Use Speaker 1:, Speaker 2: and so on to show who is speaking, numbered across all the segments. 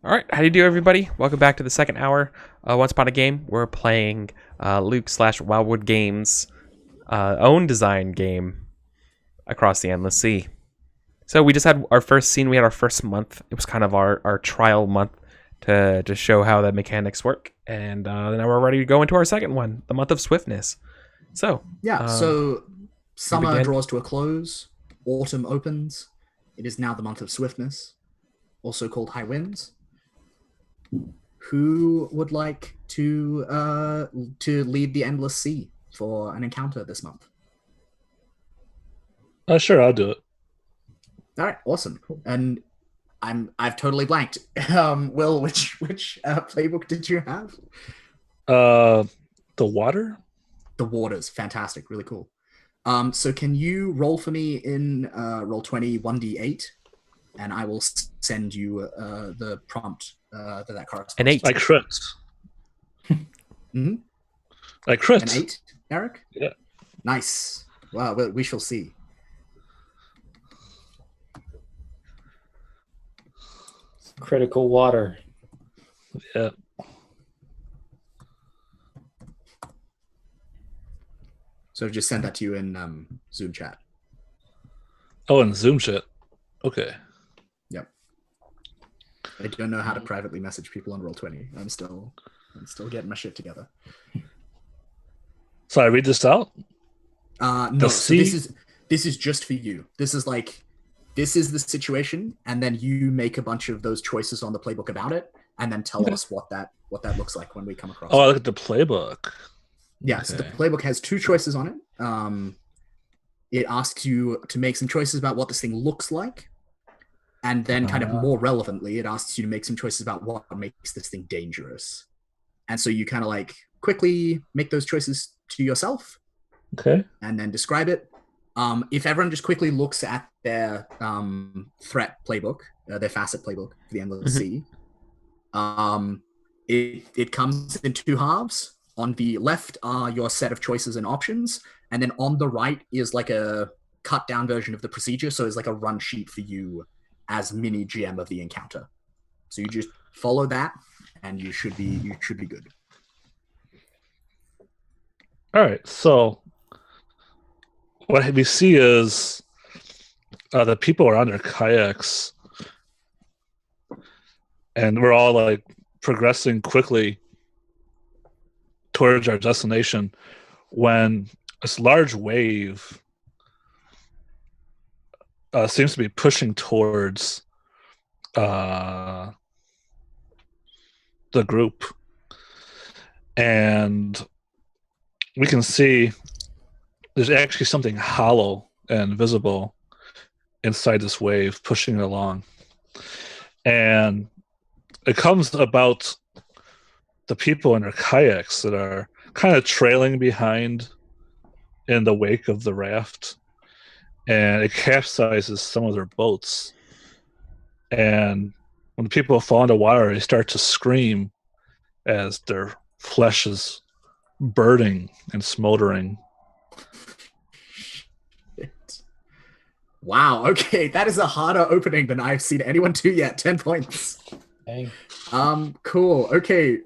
Speaker 1: All right, how do you do, everybody? Welcome back to the second hour. Once Upon a Game, we're playing Luke slash Wildwood Games' own design game, Across the Endless Sea. So we just had our first scene. We had our first month. It was kind of our trial month to show how the mechanics work, and now we're ready to go into our second one, the month of swiftness. So
Speaker 2: So summer
Speaker 1: begin?
Speaker 2: draws to a close, autumn opens. It is now the month of swiftness, also called high winds. Who would like to lead the endless sea for an encounter this month?
Speaker 3: Sure, I'll do it.
Speaker 2: All right, awesome. And I've totally blanked. Will, which playbook did you have?
Speaker 3: The water?
Speaker 2: The waters, fantastic, really cool. So can you roll for me in Roll20 1d8, and I will send you the prompt that corresponds.
Speaker 1: An 8.
Speaker 3: I crit.
Speaker 2: Mm-hmm.
Speaker 3: I crit.
Speaker 2: An 8, Eric?
Speaker 3: Yeah.
Speaker 2: Nice. Wow, we shall see.
Speaker 4: Critical water.
Speaker 3: Yeah.
Speaker 2: So just send that to you in Zoom chat.
Speaker 3: Oh, and Zoom chat. Okay.
Speaker 2: Yep. I don't know how to privately message people on Roll20. I'm still getting my shit together.
Speaker 3: So I read this out?
Speaker 2: No, so this is just for you. This is the situation, and then you make a bunch of those choices on the playbook about it, and then tell us what that looks like when we come across
Speaker 3: Oh,
Speaker 2: it.
Speaker 3: I look at the playbook.
Speaker 2: Yeah, so the playbook has 2 choices on it. It asks you to make some choices about what this thing looks like, and then kind of more relevantly, it asks you to make some choices about what makes this thing dangerous. And so you kind of quickly make those choices to yourself,
Speaker 3: Okay.
Speaker 2: and then describe it. If everyone just quickly looks at their threat playbook, their facet playbook for the Endless Sea, it comes in 2 halves. On the left are your set of choices and options, and then on the right is like a cut down version of the procedure, so it's like a run sheet for you as mini GM of the encounter. So you just follow that, and you should be good.
Speaker 3: All right. So what we see is the people are on their kayaks, and we're all progressing quickly towards our destination when this large wave seems to be pushing towards the group, and we can see there's actually something hollow and visible inside this wave pushing it along, and it comes about the people in their kayaks that are kind of trailing behind in the wake of the raft, and it capsizes some of their boats. And when the people fall into water, they start to scream as their flesh is burning and smoldering.
Speaker 2: Wow, okay, that is a harder opening than I've seen anyone do yet. 10 points.
Speaker 4: Dang.
Speaker 2: Cool. Okay.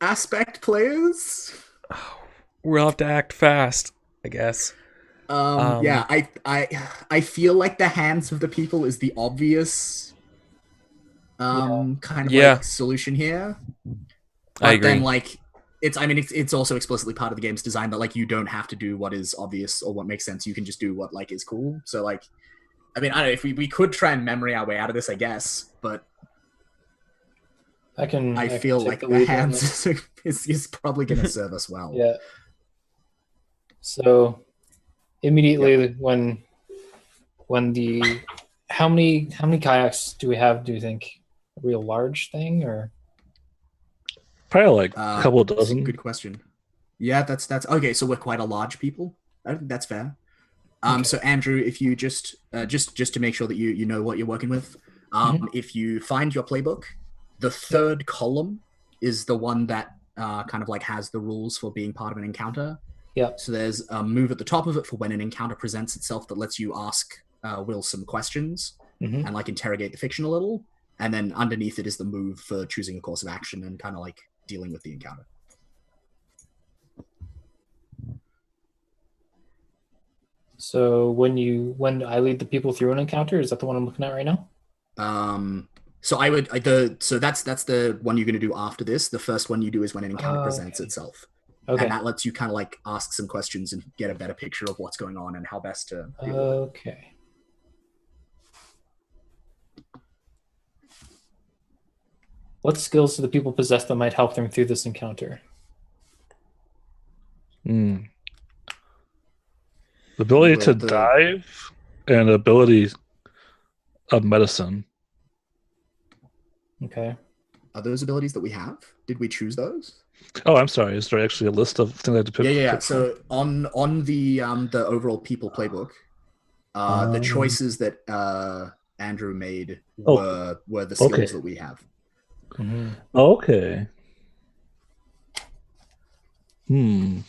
Speaker 2: Aspect players.
Speaker 1: We'll have to act fast, I guess.
Speaker 2: Yeah, I feel like the hands of the people is the obvious kind of solution here. But
Speaker 1: I agree.
Speaker 2: then it's also explicitly part of the game's design that you don't have to do what is obvious or what makes sense. You can just do what is cool. So I don't know if we could try and memory our way out of this, I guess, but I feel like the hands is probably going to serve us well.
Speaker 4: Yeah. So immediately when the how many kayaks do we have? Do you think a real large thing or
Speaker 3: probably a couple of dozen?
Speaker 2: Good question. Yeah, that's okay. So we're quite a large people. I think that's fair.
Speaker 4: Okay.
Speaker 2: So Andrew, if you just to make sure that you know what you're working with, if you find your playbook, the third column is the one that kind of has the rules for being part of an encounter.
Speaker 4: Yeah.
Speaker 2: So there's a move at the top of it for when an encounter presents itself that lets you ask Will some questions. and like interrogate the fiction a little. And then underneath it is the move for choosing a course of action and kind of like dealing with the encounter.
Speaker 4: So when I lead the people through an encounter, is that the one I'm looking at right now?
Speaker 2: So that's the one you're going to do after this. The first one you do is when an encounter presents itself.
Speaker 4: Okay.
Speaker 2: And that lets you kind of like ask some questions and get a better picture of what's going on and how best to deal with it.
Speaker 4: Okay. What skills do the people possess that might help them through this encounter?
Speaker 3: The ability to dive and ability of medicine.
Speaker 4: Okay.
Speaker 2: Are those abilities that we have? Did we choose those?
Speaker 3: Oh, I'm sorry. Is there actually a list of things I have to pick?
Speaker 2: Yeah. So on the overall people playbook, the choices that Andrew made were the skills that we have.
Speaker 4: Mm-hmm.
Speaker 3: Okay. I'm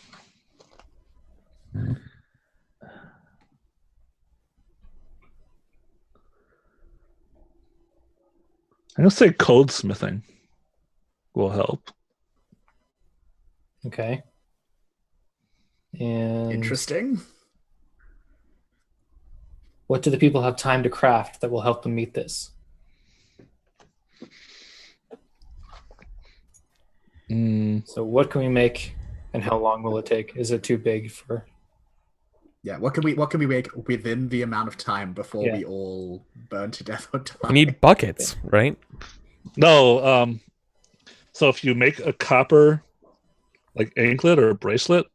Speaker 3: gonna say code smithing will help.
Speaker 4: Okay. And
Speaker 2: Interesting.
Speaker 4: what do the people have time to craft that will help them meet this? So what can we make and how long will it take? Is it too big for...
Speaker 2: Yeah, what can we make within the amount of time before we all burn to death or die?
Speaker 1: We need buckets, right?
Speaker 3: No, so if you make a copper like anklet or a bracelet,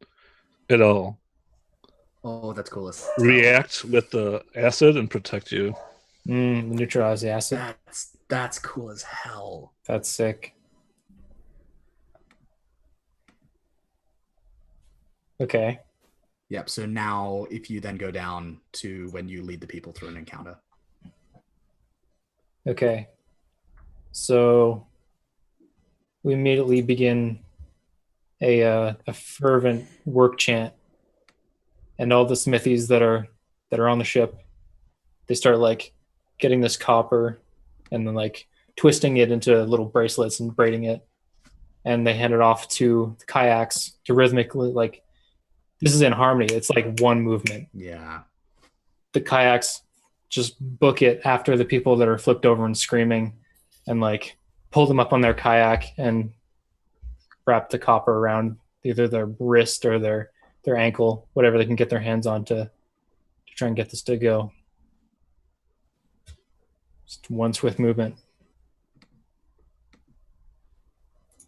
Speaker 3: it'll
Speaker 2: that's cool.
Speaker 3: react with the acid and protect you.
Speaker 4: Neutralize the acid.
Speaker 2: That's cool as hell.
Speaker 4: That's sick. Okay.
Speaker 2: Yep, so now if you then go down to when you lead the people through an encounter.
Speaker 4: Okay. So we immediately begin a fervent work chant, and all the smithies that are on the ship, they start like getting this copper and then like twisting it into little bracelets and braiding it, and they hand it off to the kayaks to rhythmically, like, this is in harmony. It's like one movement.
Speaker 2: Yeah.
Speaker 4: The kayaks just book it after the people that are flipped over and screaming, and like pull them up on their kayak and wrap the copper around either their wrist or their ankle, whatever they can get their hands on to try and get this to go. Just one swift movement.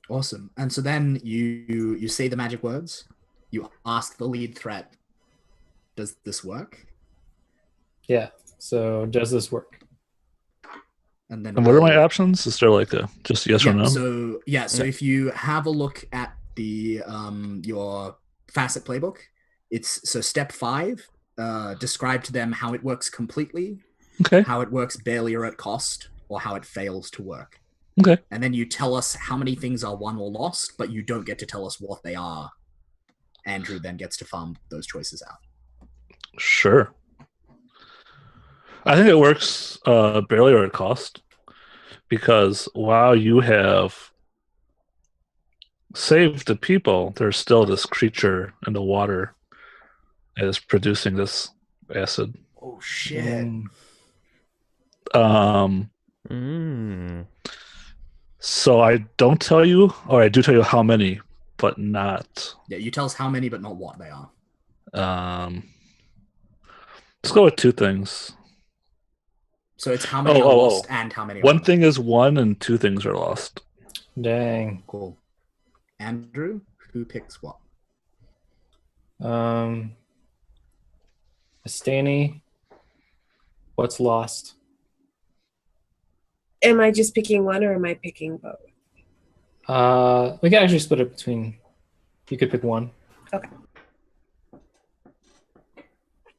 Speaker 2: Awesome. And so then you say the magic words. You ask the lead threat, does this work?
Speaker 4: Yeah. So does this work?
Speaker 2: And then
Speaker 3: what are my options? Is there like a just yes or no?
Speaker 2: So if you have a look at the your facet playbook, it's so step 5, describe to them how it works completely, how it works barely or at cost, or how it fails to work.
Speaker 3: Okay.
Speaker 2: And then you tell us how many things are won or lost, but you don't get to tell us what they are. Andrew then gets to farm those choices out.
Speaker 3: Sure. I think it works barely or at cost, because while you have saved the people, there's still this creature in the water that is producing this acid.
Speaker 2: Oh shit.
Speaker 3: So I don't tell you, or I do tell you how many, but not.
Speaker 2: Yeah, you tell us how many, but not what they are.
Speaker 3: Let's go with 2 things.
Speaker 2: So it's how many are lost and how many are
Speaker 3: One
Speaker 2: lost.
Speaker 3: thing is won and 2 things are lost.
Speaker 4: Dang.
Speaker 2: Cool. Andrew, who picks what?
Speaker 4: Estani, what's lost?
Speaker 5: Am I just picking one or am I picking both?
Speaker 4: We can actually split it between. You could pick one.
Speaker 5: Okay.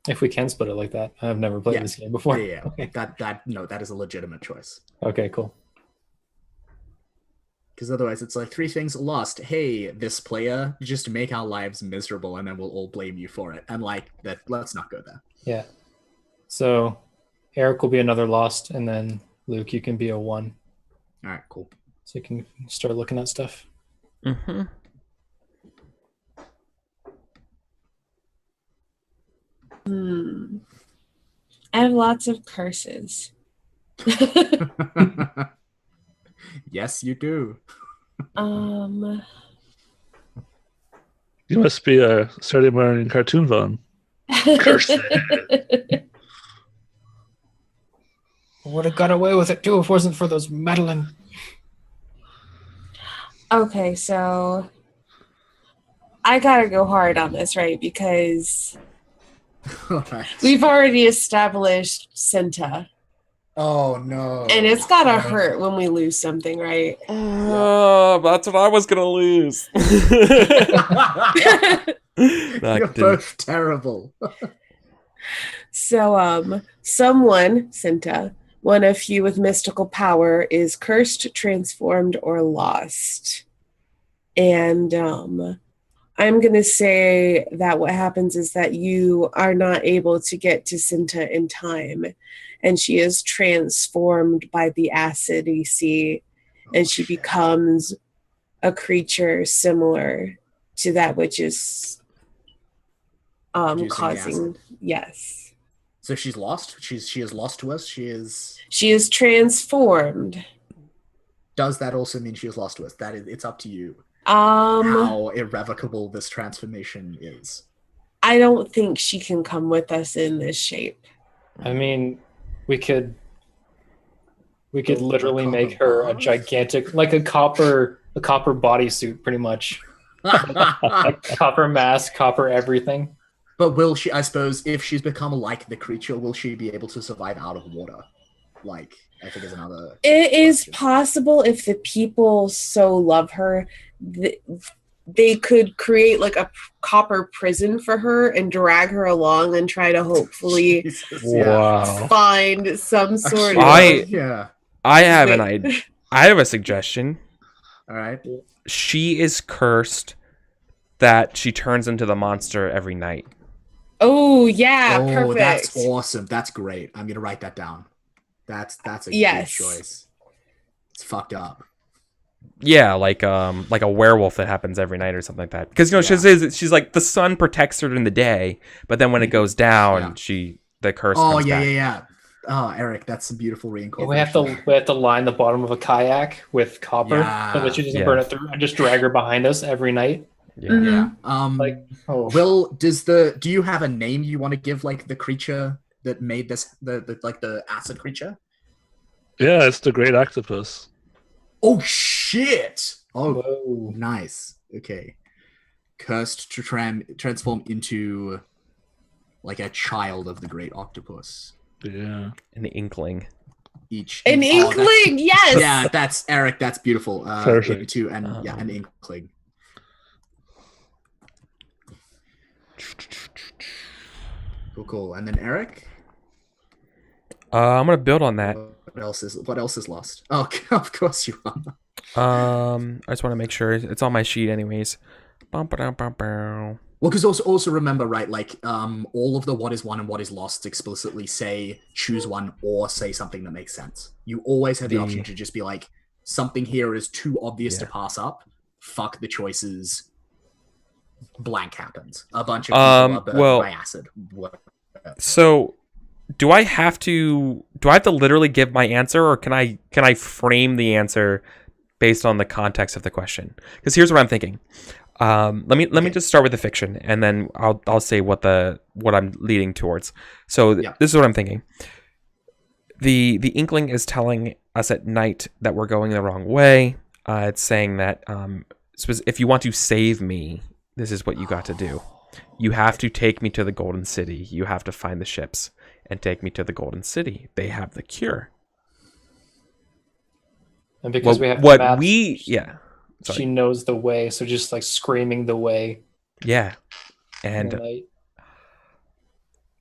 Speaker 4: If we can split it like that, I've never played this game before.
Speaker 2: Yeah. Okay. That is a legitimate choice.
Speaker 4: Okay, cool.
Speaker 2: Because otherwise, it's like 3 things lost. Hey, this player, just make our lives miserable, and then we'll all blame you for it. And like that, let's not go there.
Speaker 4: Yeah. So, Eric will be another lost, and then Luke, you can be a 1.
Speaker 2: All right, cool.
Speaker 4: So you can start looking at stuff.
Speaker 1: Mm-hmm.
Speaker 5: I have lots of curses.
Speaker 2: Yes, you do.
Speaker 3: You must be a Saturday morning cartoon villain. Curse.
Speaker 4: Would have got away with it too if it wasn't for those meddling.
Speaker 5: Okay, so I gotta go hard on this, right? Because
Speaker 2: All right.
Speaker 5: we've already established Cinta.
Speaker 2: Oh no.
Speaker 5: And it's gotta hurt when we lose something, right?
Speaker 1: Oh, that's what I was gonna lose.
Speaker 2: You're both terrible.
Speaker 5: So, someone, Cinta, one of you with mystical power, is cursed, transformed, or lost. And I'm going to say that what happens is that you are not able to get to Cinta in time. And she is transformed by the acid you see. And she becomes a creature similar to that which is causing... Yes.
Speaker 2: So she's lost. She is lost to us. She is
Speaker 5: transformed.
Speaker 2: Does that also mean she is lost to us? That is, it's up to you.
Speaker 5: How
Speaker 2: irrevocable this transformation is.
Speaker 5: I don't think she can come with us in this shape.
Speaker 4: I mean, we could literally make her a gigantic, like a copper bodysuit, pretty much. Like copper mask, copper everything.
Speaker 2: But will she, I suppose, if she's become like the creature, will she be able to survive out of water? Like, I think is another...
Speaker 5: It is possible if the people so love her, they could create like a copper prison for her and drag her along and try to hopefully find some sort of...
Speaker 1: I have an idea. I have a suggestion.
Speaker 2: All right.
Speaker 1: She is cursed that she turns into the monster every night.
Speaker 5: Oh, yeah, perfect.
Speaker 2: That's awesome. That's great. I'm going to write that down. That's a good choice. It's fucked up.
Speaker 1: Yeah, like a werewolf that happens every night or something like that. Because she's like the sun protects her in the day, but then when it goes down, the curse comes back.
Speaker 2: Yeah. Oh, Eric, that's some beautiful reincarnation.
Speaker 4: We have to line the bottom of a kayak with copper so that she doesn't burn it through, and just drag her behind us every night.
Speaker 1: Yeah.
Speaker 2: Do you have a name you want to give like the creature that made this the acid creature?
Speaker 3: Yeah, it's the great octopus.
Speaker 2: Oh shit! Oh,
Speaker 4: whoa.
Speaker 2: Nice. Okay. Cursed to transform into like a child of the great octopus.
Speaker 3: Yeah.
Speaker 1: An inkling.
Speaker 5: An inkling, yes.
Speaker 2: Yeah, that's Eric. That's beautiful.
Speaker 3: Perfect.
Speaker 2: Too, and an inkling. Cool. And then Eric?
Speaker 1: I'm gonna build on that.
Speaker 2: What else is lost? Oh, of course you are.
Speaker 1: I just want to make sure it's on my sheet, anyways.
Speaker 2: Well, because also remember, right? Like, all of the what is won and what is lost explicitly say choose one or say something that makes sense. You always have the option to just be like, something here is too obvious to pass up. Fuck the choices. Blank happens. A bunch of people are burned by acid.
Speaker 1: So, do I have to literally give my answer, or can I frame the answer based on the context of the question? Because here's what I'm thinking. Let me just start with the fiction, and then I'll say what I'm leading towards. So this is what I'm thinking. The inkling is telling us at night that we're going the wrong way. It's saying that if you want to save me, this is what you got to do. You have to take me to the Golden City. You have to find the ships and take me to the Golden City. They have the cure.
Speaker 4: And because we have the map,
Speaker 1: Sorry.
Speaker 4: she knows the way, so just like screaming the way.
Speaker 1: Yeah. And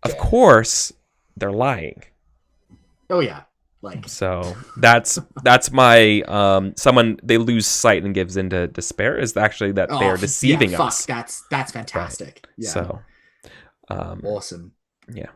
Speaker 1: of course, they're lying.
Speaker 2: Oh yeah. Like,
Speaker 1: so that's my someone they lose sight and gives into despair is actually that they're deceiving us.
Speaker 2: That's fantastic.
Speaker 1: Right.
Speaker 2: Yeah.
Speaker 1: So
Speaker 2: awesome.
Speaker 1: Yeah.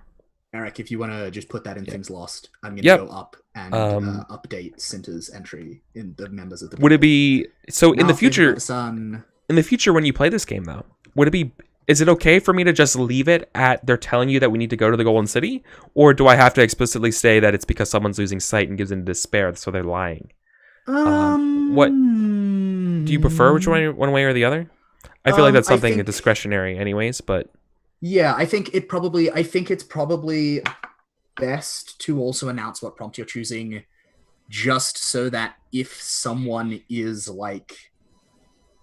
Speaker 2: Eric, if you want to just put that in things lost, I'm going to
Speaker 1: Yep.
Speaker 2: go up and update Cinta's entry in the members of the.
Speaker 1: Would it be so in
Speaker 2: Now
Speaker 1: the future?
Speaker 2: the sun.
Speaker 1: In the future, when you play this game, though, would it be? Is it okay for me to just leave it at they're telling you that we need to go to the Golden City, or do I have to explicitly say that it's because someone's losing sight and gives into despair, so they're lying? What do you prefer? Which one way or the other? I feel like that's something discretionary, anyways. But
Speaker 2: yeah, I think it's probably best to also announce what prompt you're choosing, just so that if someone is like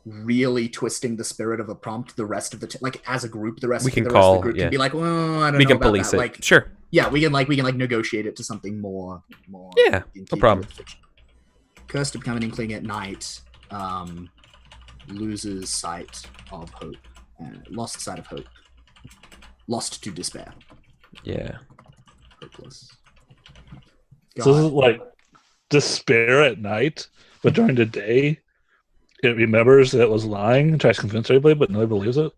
Speaker 2: really twisting the spirit of a prompt, the rest of the like as a group, the rest of the group can be like, well, I don't know. We can police it. Like,
Speaker 1: sure.
Speaker 2: Yeah, we can negotiate it to something more.
Speaker 1: Yeah, no problem.
Speaker 2: Cursed to become an inkling at night, loses sight of hope, lost sight of hope, lost to despair.
Speaker 1: Yeah,
Speaker 2: hopeless.
Speaker 3: So this is like despair at night, but during the day, it remembers that it was lying and tries to convince everybody, but nobody believes it.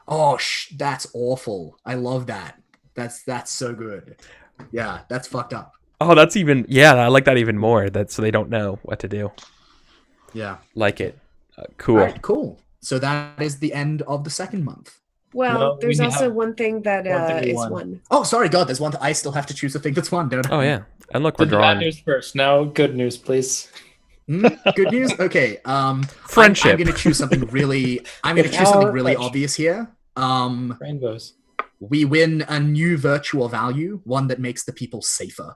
Speaker 2: Oh, that's awful. I love that. That's so good. Yeah, that's fucked up.
Speaker 1: Oh, that's even I like that even more. That so they don't know what to do.
Speaker 2: Yeah,
Speaker 1: like it. Cool.
Speaker 2: All right, cool. So that is the end of the second month.
Speaker 5: Well, there's also one thing that is one.
Speaker 2: Oh, sorry, God, there's one. I still have to choose a thing that's one, don't I?
Speaker 1: Oh yeah, and look, we're drawing.
Speaker 4: Bad news first. Now, good news, please.
Speaker 2: Good news. Okay.
Speaker 1: Friendship.
Speaker 2: I'm going to choose something really. I'm going to choose something really obvious here.
Speaker 4: Rainbows.
Speaker 2: We win a new virtual value, one that makes the people safer.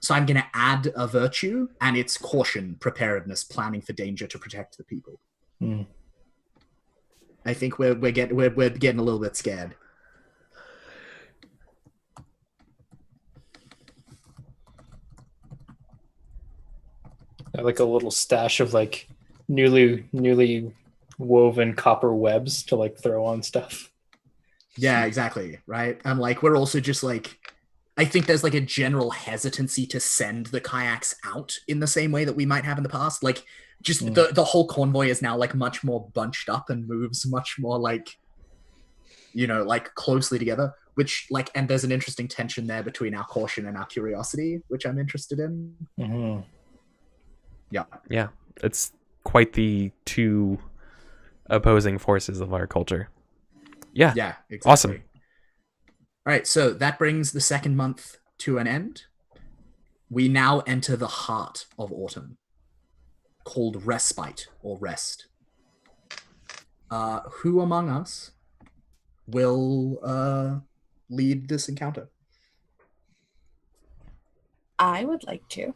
Speaker 2: So I'm going to add a virtue, and it's caution, preparedness, planning for danger to protect the people. I think we're getting a little bit scared.
Speaker 4: Like a little stash of like newly woven copper webs to like throw on stuff.
Speaker 2: Yeah, exactly. Right. And like we're also just like, I think there's like a general hesitancy to send the kayaks out in the same way that we might have in the past. Like just the whole convoy is now like much more bunched up and moves much more like, like closely together, which like, and there's an interesting tension there between our caution and our curiosity, which I'm interested in.
Speaker 4: Mm-hmm.
Speaker 1: Yeah. It's quite the two opposing forces of our culture. Yeah.
Speaker 2: Yeah. Exactly.
Speaker 1: Awesome.
Speaker 2: All right, so that brings the second month to an end. We now enter the heart of autumn, called respite or rest. Who among us will lead this encounter?
Speaker 5: I would like to.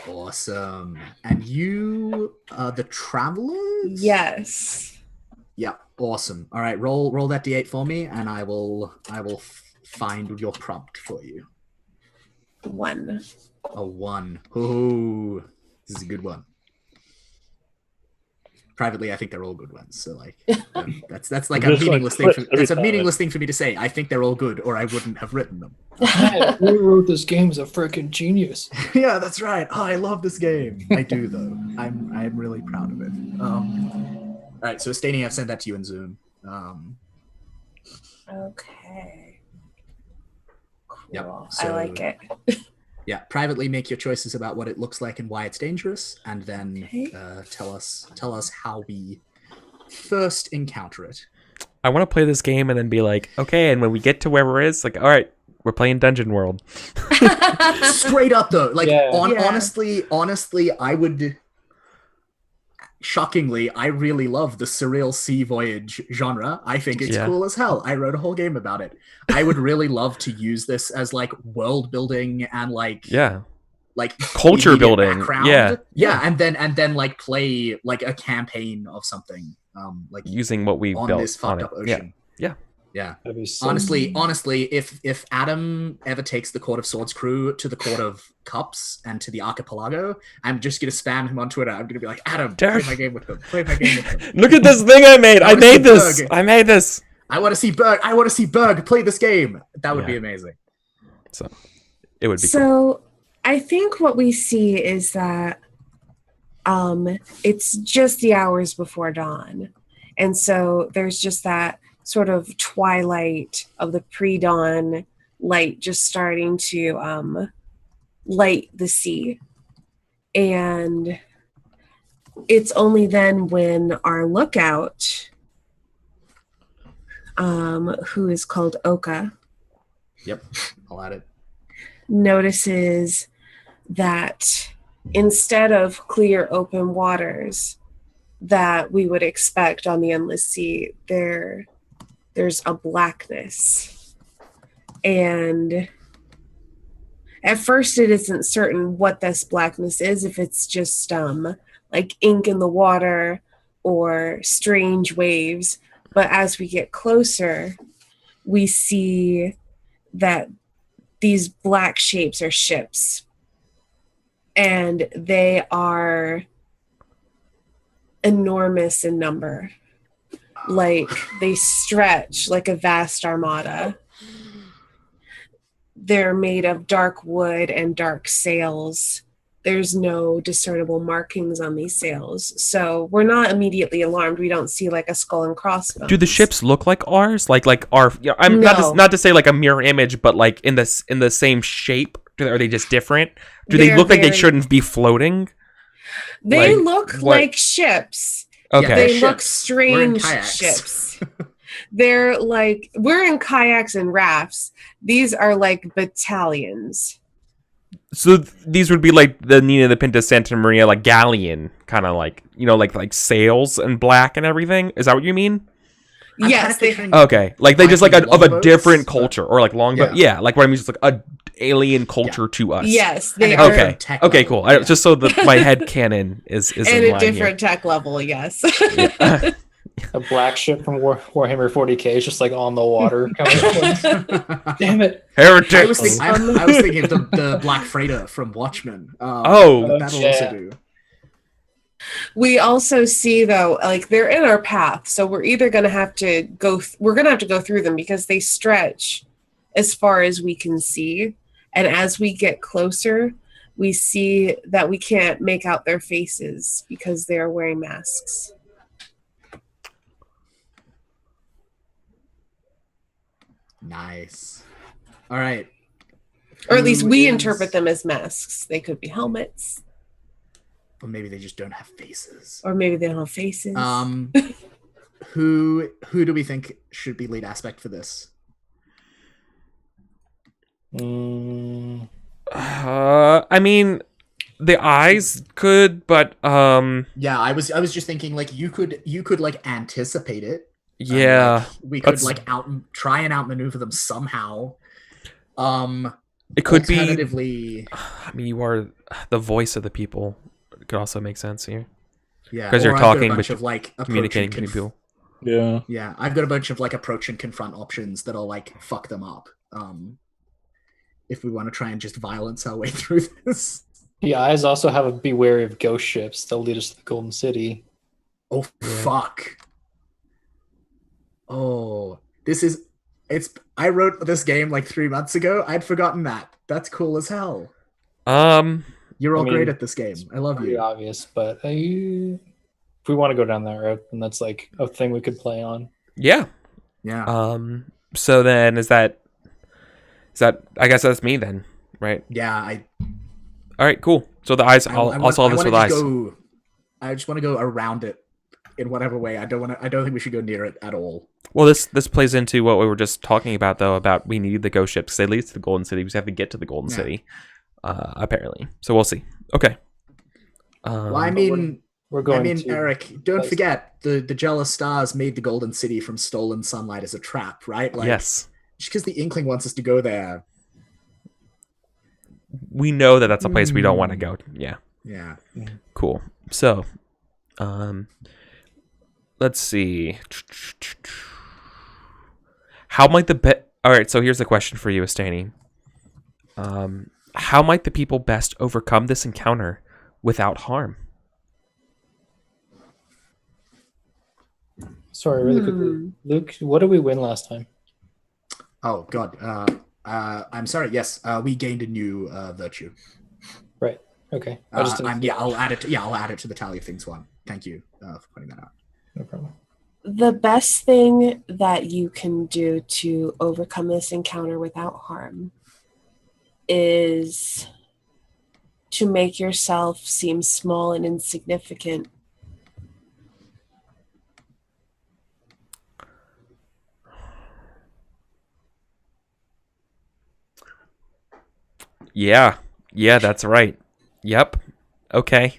Speaker 2: Awesome. And you, the travelers?
Speaker 5: Yes.
Speaker 2: Yeah, awesome. All right, roll that d8 for me, and I will find your prompt for you.
Speaker 5: 1.
Speaker 2: A 1. Oh, this is a good one. Privately, I think they're all good ones. So like, that's like a meaningless thing. That's a meaningless thing for me to say. I think they're all good, or I wouldn't have written them.
Speaker 4: Who wrote this game's a freaking genius.
Speaker 2: Yeah, that's right. Oh, I love this game. I do though. I'm really proud of it. All right, so Estania, I've sent that to you in Zoom.
Speaker 5: Okay. Cool.
Speaker 2: Yep,
Speaker 5: I like it.
Speaker 2: Yeah, privately make your choices about what it looks like and why it's dangerous, and then tell us how we first encounter it.
Speaker 1: I want to play this game and then be like, okay, and when we get to where it is, like, all right, we're playing Dungeon World.
Speaker 2: Straight up though, like
Speaker 5: Yeah.
Speaker 2: honestly, I would. Shockingly, I really love the surreal sea voyage genre. I think it's cool as hell. I wrote a whole game about it. I would really love to use this as like world building and like
Speaker 1: culture building.
Speaker 2: Background. Yeah, and then like play like a campaign of something. Like
Speaker 1: using what we
Speaker 2: on
Speaker 1: built
Speaker 2: this fucked up ocean. Yeah.
Speaker 4: That'd be so
Speaker 2: Honestly, if Adam ever takes the Court of Swords crew to the Court of Cups and to the Archipelago, I'm just gonna spam him on Twitter. I'm gonna be like, Adam, play my game with him.
Speaker 1: Look at this thing I made. I made this.
Speaker 2: I want to see Berg play this game. That would be amazing.
Speaker 1: So it would be
Speaker 5: cool. I think what we see is that it's just the hours before dawn. And so there's just that sort of twilight of the pre-dawn light just starting to light the sea. And it's only then when our lookout, who is called Oka,
Speaker 2: Yep, I'll add it.
Speaker 5: notices that instead of clear open waters that we would expect on the endless sea, there's a blackness. And at first it isn't certain what this blackness is, if it's just like ink in the water or strange waves. But as we get closer, we see that these black shapes are ships. And they are enormous in number. Like, they stretch like a vast armada. They're made of dark wood and dark sails. There's no discernible markings on these sails. So we're not immediately alarmed. We don't see like a skull and crossbones.
Speaker 1: Do the ships look like ours? Like our? I'm
Speaker 5: No.
Speaker 1: not to say like a mirror image, but like in the same shape. Are they just different? Do they
Speaker 5: They're
Speaker 1: look like they
Speaker 5: very-
Speaker 1: shouldn't be floating?
Speaker 5: They
Speaker 1: like,
Speaker 5: look
Speaker 1: what-
Speaker 5: like ships.
Speaker 1: Okay.
Speaker 2: Yeah,
Speaker 5: They
Speaker 2: they're
Speaker 5: look
Speaker 2: ships. We're in
Speaker 5: strange
Speaker 2: kayaks.
Speaker 5: ships. They're like, we're in kayaks and rafts. These are like battalions.
Speaker 1: So these would be like the Nina, the Pinta, Santa Maria, like galleon, kind of like, like sails and black and everything. Is that what you mean?
Speaker 2: I'm
Speaker 5: Yes,
Speaker 2: kinda
Speaker 5: they
Speaker 2: picturing-
Speaker 1: Okay, like they just like of a
Speaker 2: longboats,
Speaker 1: different
Speaker 2: but-
Speaker 1: culture, or like longboat. Yeah, like what I mean is just like a alien culture to us.
Speaker 5: Yes,
Speaker 2: And
Speaker 5: they
Speaker 2: a
Speaker 5: are.
Speaker 1: Okay.
Speaker 2: tech
Speaker 1: Okay.
Speaker 2: level,
Speaker 1: Cool.
Speaker 2: yeah.
Speaker 1: Just so that my head canon is
Speaker 5: And
Speaker 1: in
Speaker 5: a
Speaker 1: line
Speaker 5: different tech level, yes.
Speaker 1: here. Yeah.
Speaker 4: A black ship from Warhammer 40k is just like on the water. Damn it!
Speaker 1: Heretic.
Speaker 2: I was thinking of the Black Freighter from Watchmen.
Speaker 1: Oh,
Speaker 2: that'll
Speaker 4: yeah.
Speaker 2: also do.
Speaker 5: We also see though, like they're in our path, so we're either going to have to go. We're going to have to go through them because they stretch as far as we can see, and as we get closer, we see that we can't make out their faces because they are wearing masks.
Speaker 2: Nice. All right.
Speaker 5: Or at least
Speaker 2: Who
Speaker 5: we
Speaker 2: is-
Speaker 5: interpret them as masks. They could be helmets,
Speaker 2: Or maybe they just don't have faces.
Speaker 5: or maybe they don't have faces.
Speaker 2: Who do we think should be lead aspect for this?
Speaker 4: Mm,
Speaker 1: I mean, the eyes could, but
Speaker 2: Yeah, I was just thinking like you could like anticipate it.
Speaker 1: yeah,
Speaker 2: We could
Speaker 1: that's-
Speaker 2: like try and outmaneuver them somehow.
Speaker 1: it could be.
Speaker 2: Alternatively,
Speaker 1: I mean, you are the voice of the people. It could also make sense here.
Speaker 2: yeah,
Speaker 1: 'Cause you're
Speaker 2: or I've got
Speaker 1: talking
Speaker 2: a bunch
Speaker 1: with-
Speaker 2: of like approach
Speaker 1: Communicating
Speaker 2: and
Speaker 1: with people.
Speaker 3: Yeah.
Speaker 2: Yeah, I've got a bunch of like approach and confront options that'll like fuck them up. If we want to try and just violence our way through this.
Speaker 4: the eyes also have a be wary of ghost ships. They'll lead us to the Golden City.
Speaker 2: Oh fuck. Oh, I wrote this game like 3 months ago. I'd forgotten that. That's cool as hell. You're all
Speaker 4: I mean,
Speaker 2: great at this game. I love
Speaker 4: Pretty
Speaker 2: you.
Speaker 4: obvious, but if we want to go down that route, then that's like a thing we could play on.
Speaker 1: Yeah.
Speaker 2: Yeah.
Speaker 1: So then is that? I guess that's me then, right?
Speaker 2: Yeah,
Speaker 1: All right. Cool. So the eyes. I'll
Speaker 2: want-
Speaker 1: solve this
Speaker 2: wanna
Speaker 1: with eyes.
Speaker 2: I just want to go around it in whatever way. I don't think we should go near it at all.
Speaker 1: Well, this plays into what we were just talking about, though. About we need the ghost ships. They lead to the Golden City. We just have to get to the Golden
Speaker 2: Yeah.
Speaker 1: City. Apparently. So we'll see. Okay.
Speaker 2: Well, I mean,
Speaker 4: We're going to
Speaker 2: Eric, don't
Speaker 4: place-
Speaker 2: forget the jealous stars made the Golden City from stolen sunlight as a trap, right? Like,
Speaker 1: yes.
Speaker 2: just because the Inkling wants us to go there.
Speaker 1: We know that that's a place we don't want to go. Yeah.
Speaker 2: Yeah.
Speaker 1: Cool. So, let's see. How might all right, so here's the question for you, Estani. How might the people best overcome this encounter without harm?
Speaker 4: Sorry, really quickly, Luke. What did we win last time?
Speaker 2: Oh God. I'm sorry. Yes, we gained a new virtue.
Speaker 4: Right. Okay. Didn't-
Speaker 2: I'll add it. I'll add it to the tally of things one. Thank you for pointing that out.
Speaker 4: No problem.
Speaker 5: the best thing that you can do to overcome this encounter without harm is to make yourself seem small and insignificant.
Speaker 1: Yeah. Yeah, that's right. Yep. Okay.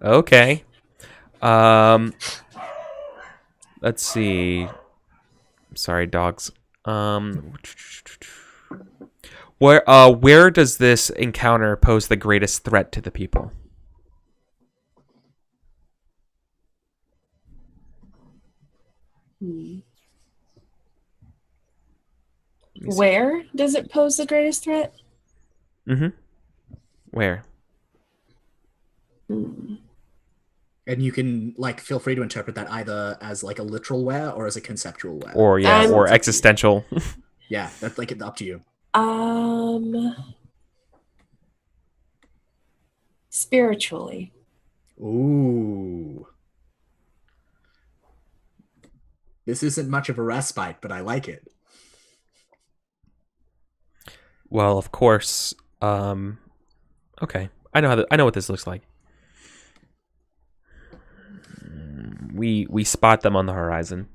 Speaker 1: Okay. Let's see. Sorry, dogs. Where does this encounter pose the greatest threat to the people?
Speaker 5: Where does it pose the greatest threat?
Speaker 1: Mm-hmm. Where?
Speaker 5: Hmm.
Speaker 2: And you can like feel free to interpret that either as like a literal where or as a conceptual where.
Speaker 1: Or yeah, or existential.
Speaker 2: Yeah, that's like up to you.
Speaker 5: Spiritually.
Speaker 2: Ooh. This isn't much of a respite, but I like it.
Speaker 1: Well, of course. Okay, I know what this looks like. We spot them on the horizon,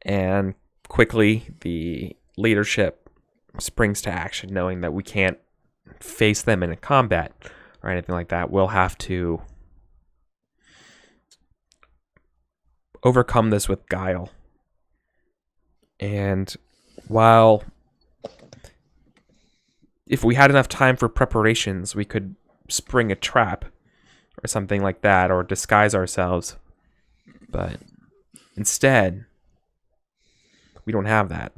Speaker 1: and quickly the leadership springs to action, knowing that we can't face them in a combat or anything like that. We'll have to overcome this with guile. And while if we had enough time for preparations, we could spring a trap or something like that, or disguise ourselves. But instead, we don't have that.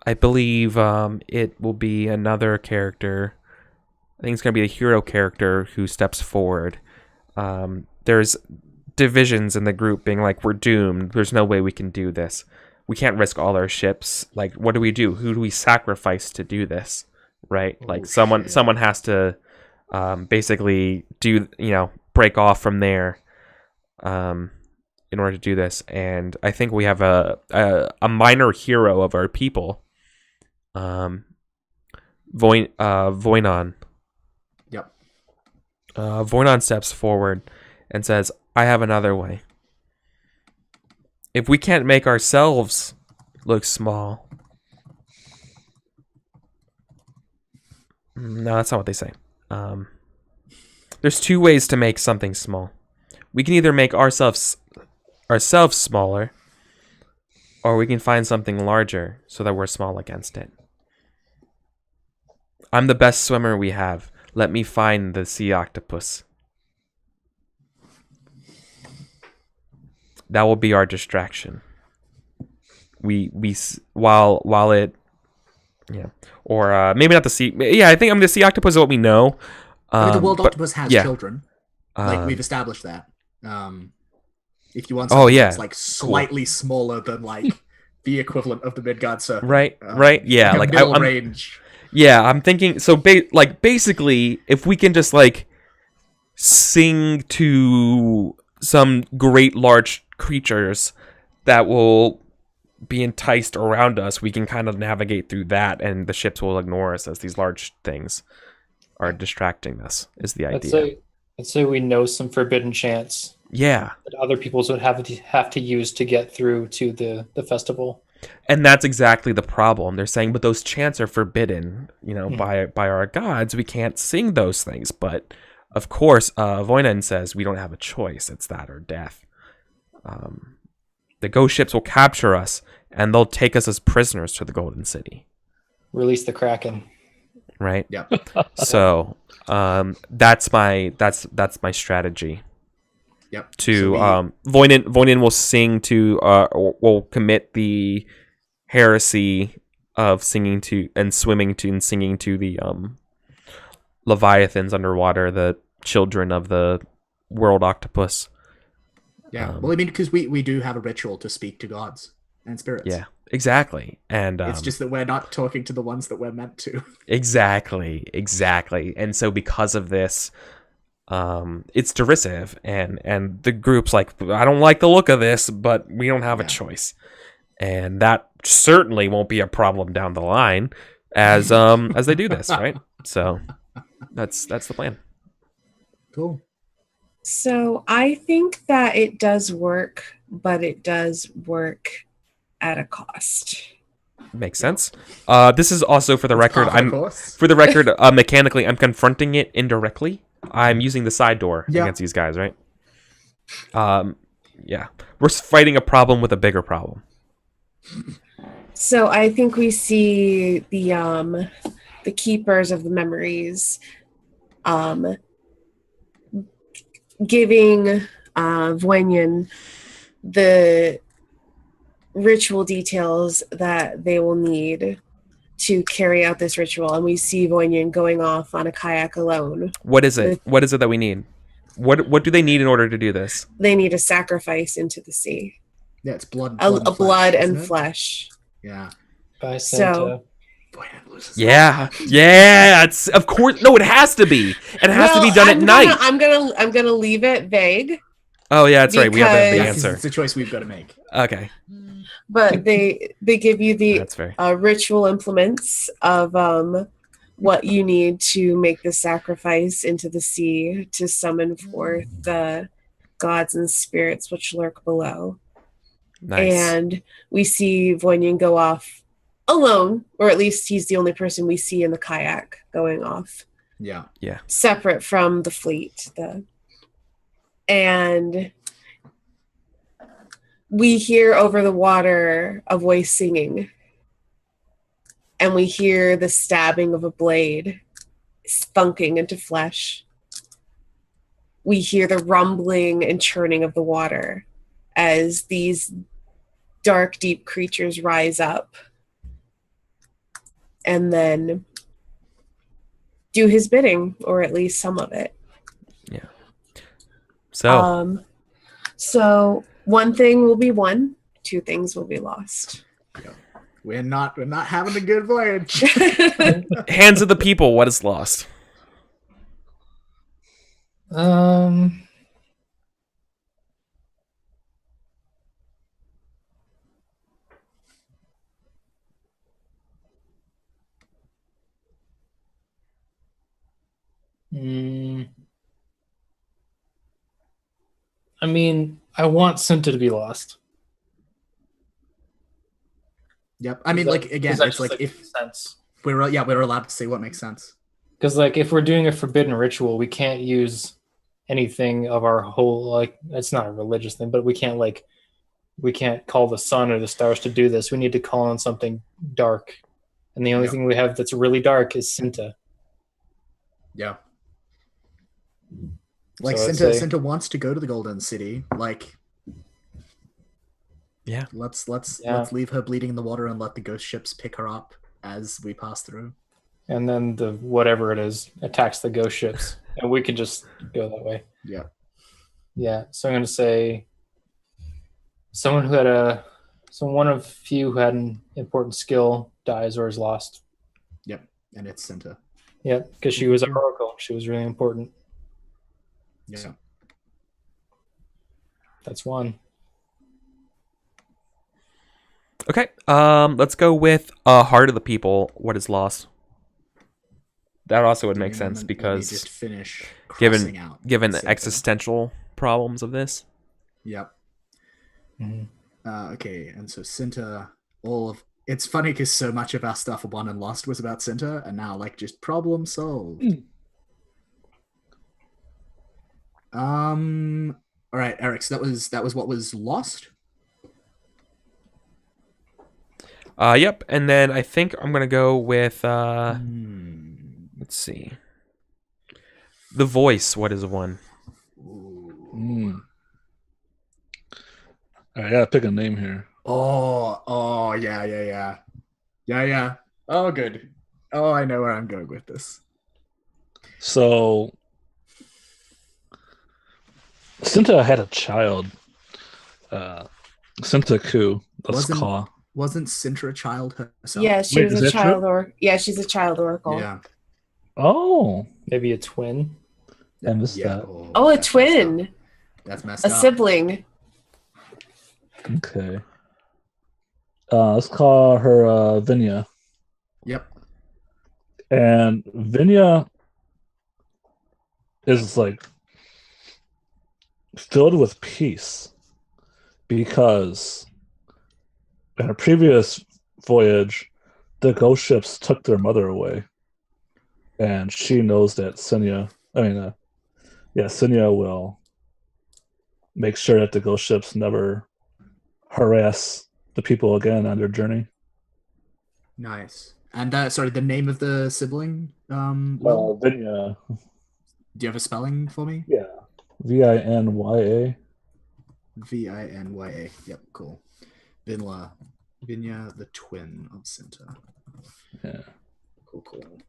Speaker 1: I believe it will be another character. I think it's going to be a hero character who steps forward. There's divisions in the group being like, we're doomed. There's no way we can do this. We can't risk all our ships. Like, what do we do? Who do we sacrifice to do this? Right? Like, someone has to basically do, break off from there in order to do this. And I think we have a minor hero of our people, Voinon.
Speaker 2: Yep.
Speaker 1: Voinon steps forward and says, I have another way. If we can't make ourselves look small... No, that's not what they say. There's two ways to make something small. We can either make ourselves smaller, or we can find something larger so that we're small against it. I'm the best swimmer we have. Let me find the sea octopus. That will be our distraction. While it, yeah, or maybe not the sea. Yeah, I think the sea octopus is what we know.
Speaker 2: I mean, the world octopus has children. Like we've established that. If you want something that's like slightly smaller than like the equivalent of the Midgard serpent,
Speaker 1: right, yeah, like
Speaker 2: middle range.
Speaker 1: Yeah, I'm thinking. So, basically, if we can just like sing to some great large creatures that will be enticed around us, we can kind of navigate through that, and the ships will ignore us as these large things are distracting us. Is the idea?
Speaker 4: Let's say we know some forbidden chants.
Speaker 1: Yeah,
Speaker 4: that other peoples would have to use to get through to the festival.
Speaker 1: And that's exactly the problem. They're saying, but those chants are forbidden, by our gods. We can't sing those things. But of course, Voinon says we don't have a choice. It's that or death. The ghost ships will capture us, and they'll take us as prisoners to the Golden City.
Speaker 4: Release the Kraken.
Speaker 1: Right.
Speaker 2: Yeah.
Speaker 1: So that's my strategy.
Speaker 2: Yep.
Speaker 1: To Voinon will sing to will commit the heresy of singing to and swimming to and singing to the leviathans underwater, the children of the world octopus.
Speaker 2: Yeah. Well, I mean, because we do have a ritual to speak to gods and spirits.
Speaker 1: Yeah. Exactly. And
Speaker 2: it's just that we're not talking to the ones that we're meant to.
Speaker 1: Exactly. And so because of this, it's derisive, and the group's like, I don't like the look of this, but we don't have a choice, and that certainly won't be a problem down the line as they do this, right? So that's the plan.
Speaker 2: Cool.
Speaker 5: So I think that it does work, but it does work at a cost.
Speaker 1: Makes sense. This is also for the record.
Speaker 2: Half the course.
Speaker 1: For the record, mechanically, I'm confronting it indirectly. I'm using the side door against these guys, right? Yeah, we're fighting a problem with a bigger problem.
Speaker 5: So I think we see the keepers of the memories giving Voynyan the ritual details that they will need to carry out this ritual, and we see Voynyan going off on a kayak alone.
Speaker 1: What is it? What is it that we need? What do they need in order to do this?
Speaker 5: They need a sacrifice into the sea.
Speaker 2: Yeah, it's blood.
Speaker 5: Blood
Speaker 2: flesh,
Speaker 5: and
Speaker 2: isn't it?
Speaker 5: flesh.
Speaker 2: Yeah.
Speaker 4: By
Speaker 5: So-
Speaker 4: Santa.
Speaker 1: Yeah, it's of course. No, it has to be. It has to be done at night.
Speaker 5: I'm gonna leave it vague,
Speaker 1: Oh yeah, that's right. We have the
Speaker 5: because-
Speaker 1: answer.
Speaker 2: It's a choice we've got to make.
Speaker 1: Okay,
Speaker 5: but they give you the
Speaker 1: that's fair.
Speaker 5: ritual implements of what you need to make the sacrifice into the sea to summon forth the gods and spirits which lurk below.
Speaker 1: Nice.
Speaker 5: And we see Voynyan go off alone, or at least he's the only person we see in the kayak going off,
Speaker 2: Yeah.
Speaker 5: separate from the fleet. And we hear over the water a voice singing, and we hear the stabbing of a blade thunking into flesh. We hear the rumbling and churning of the water as these dark, deep creatures rise up and then do his bidding, or at least some of it.
Speaker 1: So
Speaker 5: So one thing will be won, two things will be lost.
Speaker 2: We're not having a good voyage.
Speaker 1: hands of the people. What is lost?
Speaker 4: I mean, I want Santa to be lost.
Speaker 2: Yep. I mean, like, again, it's like if
Speaker 4: sense.
Speaker 2: we're allowed to say what makes sense.
Speaker 4: Because like if we're doing a forbidden ritual, we can't use anything of our whole, like, it's not a religious thing, but we can't call the sun or the stars to do this. We need to call on something dark, and the only thing we have that's really dark is Santa.
Speaker 2: Yeah. Like
Speaker 4: So I'd
Speaker 2: Santa,
Speaker 4: say-
Speaker 2: Santa wants to go to the Golden City. Like,
Speaker 1: Yeah.
Speaker 2: let's
Speaker 4: Yeah.
Speaker 2: leave her bleeding in the water and let the ghost ships pick her up as we pass through.
Speaker 4: And then the whatever it is attacks the ghost ships, and we can just go that way.
Speaker 2: Yeah.
Speaker 4: Yeah. So I'm going to say one of few who had an important skill dies or is lost.
Speaker 2: Yep. And it's Santa.
Speaker 4: Yep, because she was our oracle. She was really important.
Speaker 2: Yeah.
Speaker 4: That's one.
Speaker 1: Okay. Let's go with Heart of the People. What is lost? That also would make sense
Speaker 2: Let me
Speaker 1: because
Speaker 2: just finish
Speaker 1: given
Speaker 2: crossing out
Speaker 1: the
Speaker 2: Santa.
Speaker 1: existential problems of this.
Speaker 2: Yep.
Speaker 4: Mm-hmm.
Speaker 2: Okay, and so Santa, it's funny because so much of our stuff won and lost was about Santa, and now like just problem solved. All right, Eric. So that was what was lost.
Speaker 1: Yep. And then I think I'm gonna go with let's see. The voice. What is one?
Speaker 3: All right, I gotta pick a name here.
Speaker 2: Oh, yeah. Oh, good. Oh, I know where I'm going with this.
Speaker 3: So, Santa had a child. Santa Ku. Let's
Speaker 2: Wasn't-
Speaker 3: call.
Speaker 2: Wasn't Sintra a child herself?
Speaker 5: Yeah, she
Speaker 3: Wait,
Speaker 5: was
Speaker 3: is
Speaker 5: a
Speaker 3: that true?
Speaker 5: child she's a child oracle.
Speaker 2: Yeah.
Speaker 3: Oh,
Speaker 4: Maybe a twin.
Speaker 3: I missed that.
Speaker 5: Oh, a
Speaker 2: that's
Speaker 5: twin.
Speaker 2: messed up. That's messed
Speaker 5: A
Speaker 2: up.
Speaker 5: sibling.
Speaker 3: Okay. Let's call her Vinya.
Speaker 2: Yep.
Speaker 3: And Vinya is like filled with peace because in a previous voyage, the ghost ships took their mother away. And she knows that Sinya will make sure that the ghost ships never harass the people again on their journey.
Speaker 2: Nice. And sorry, the name of the sibling?
Speaker 3: Vinya.
Speaker 2: Do you have a spelling for me?
Speaker 3: Yeah. Vinya.
Speaker 2: Vinya. Yep, cool. Vinya, the twin of Cinta.
Speaker 3: Yeah.
Speaker 2: Cool.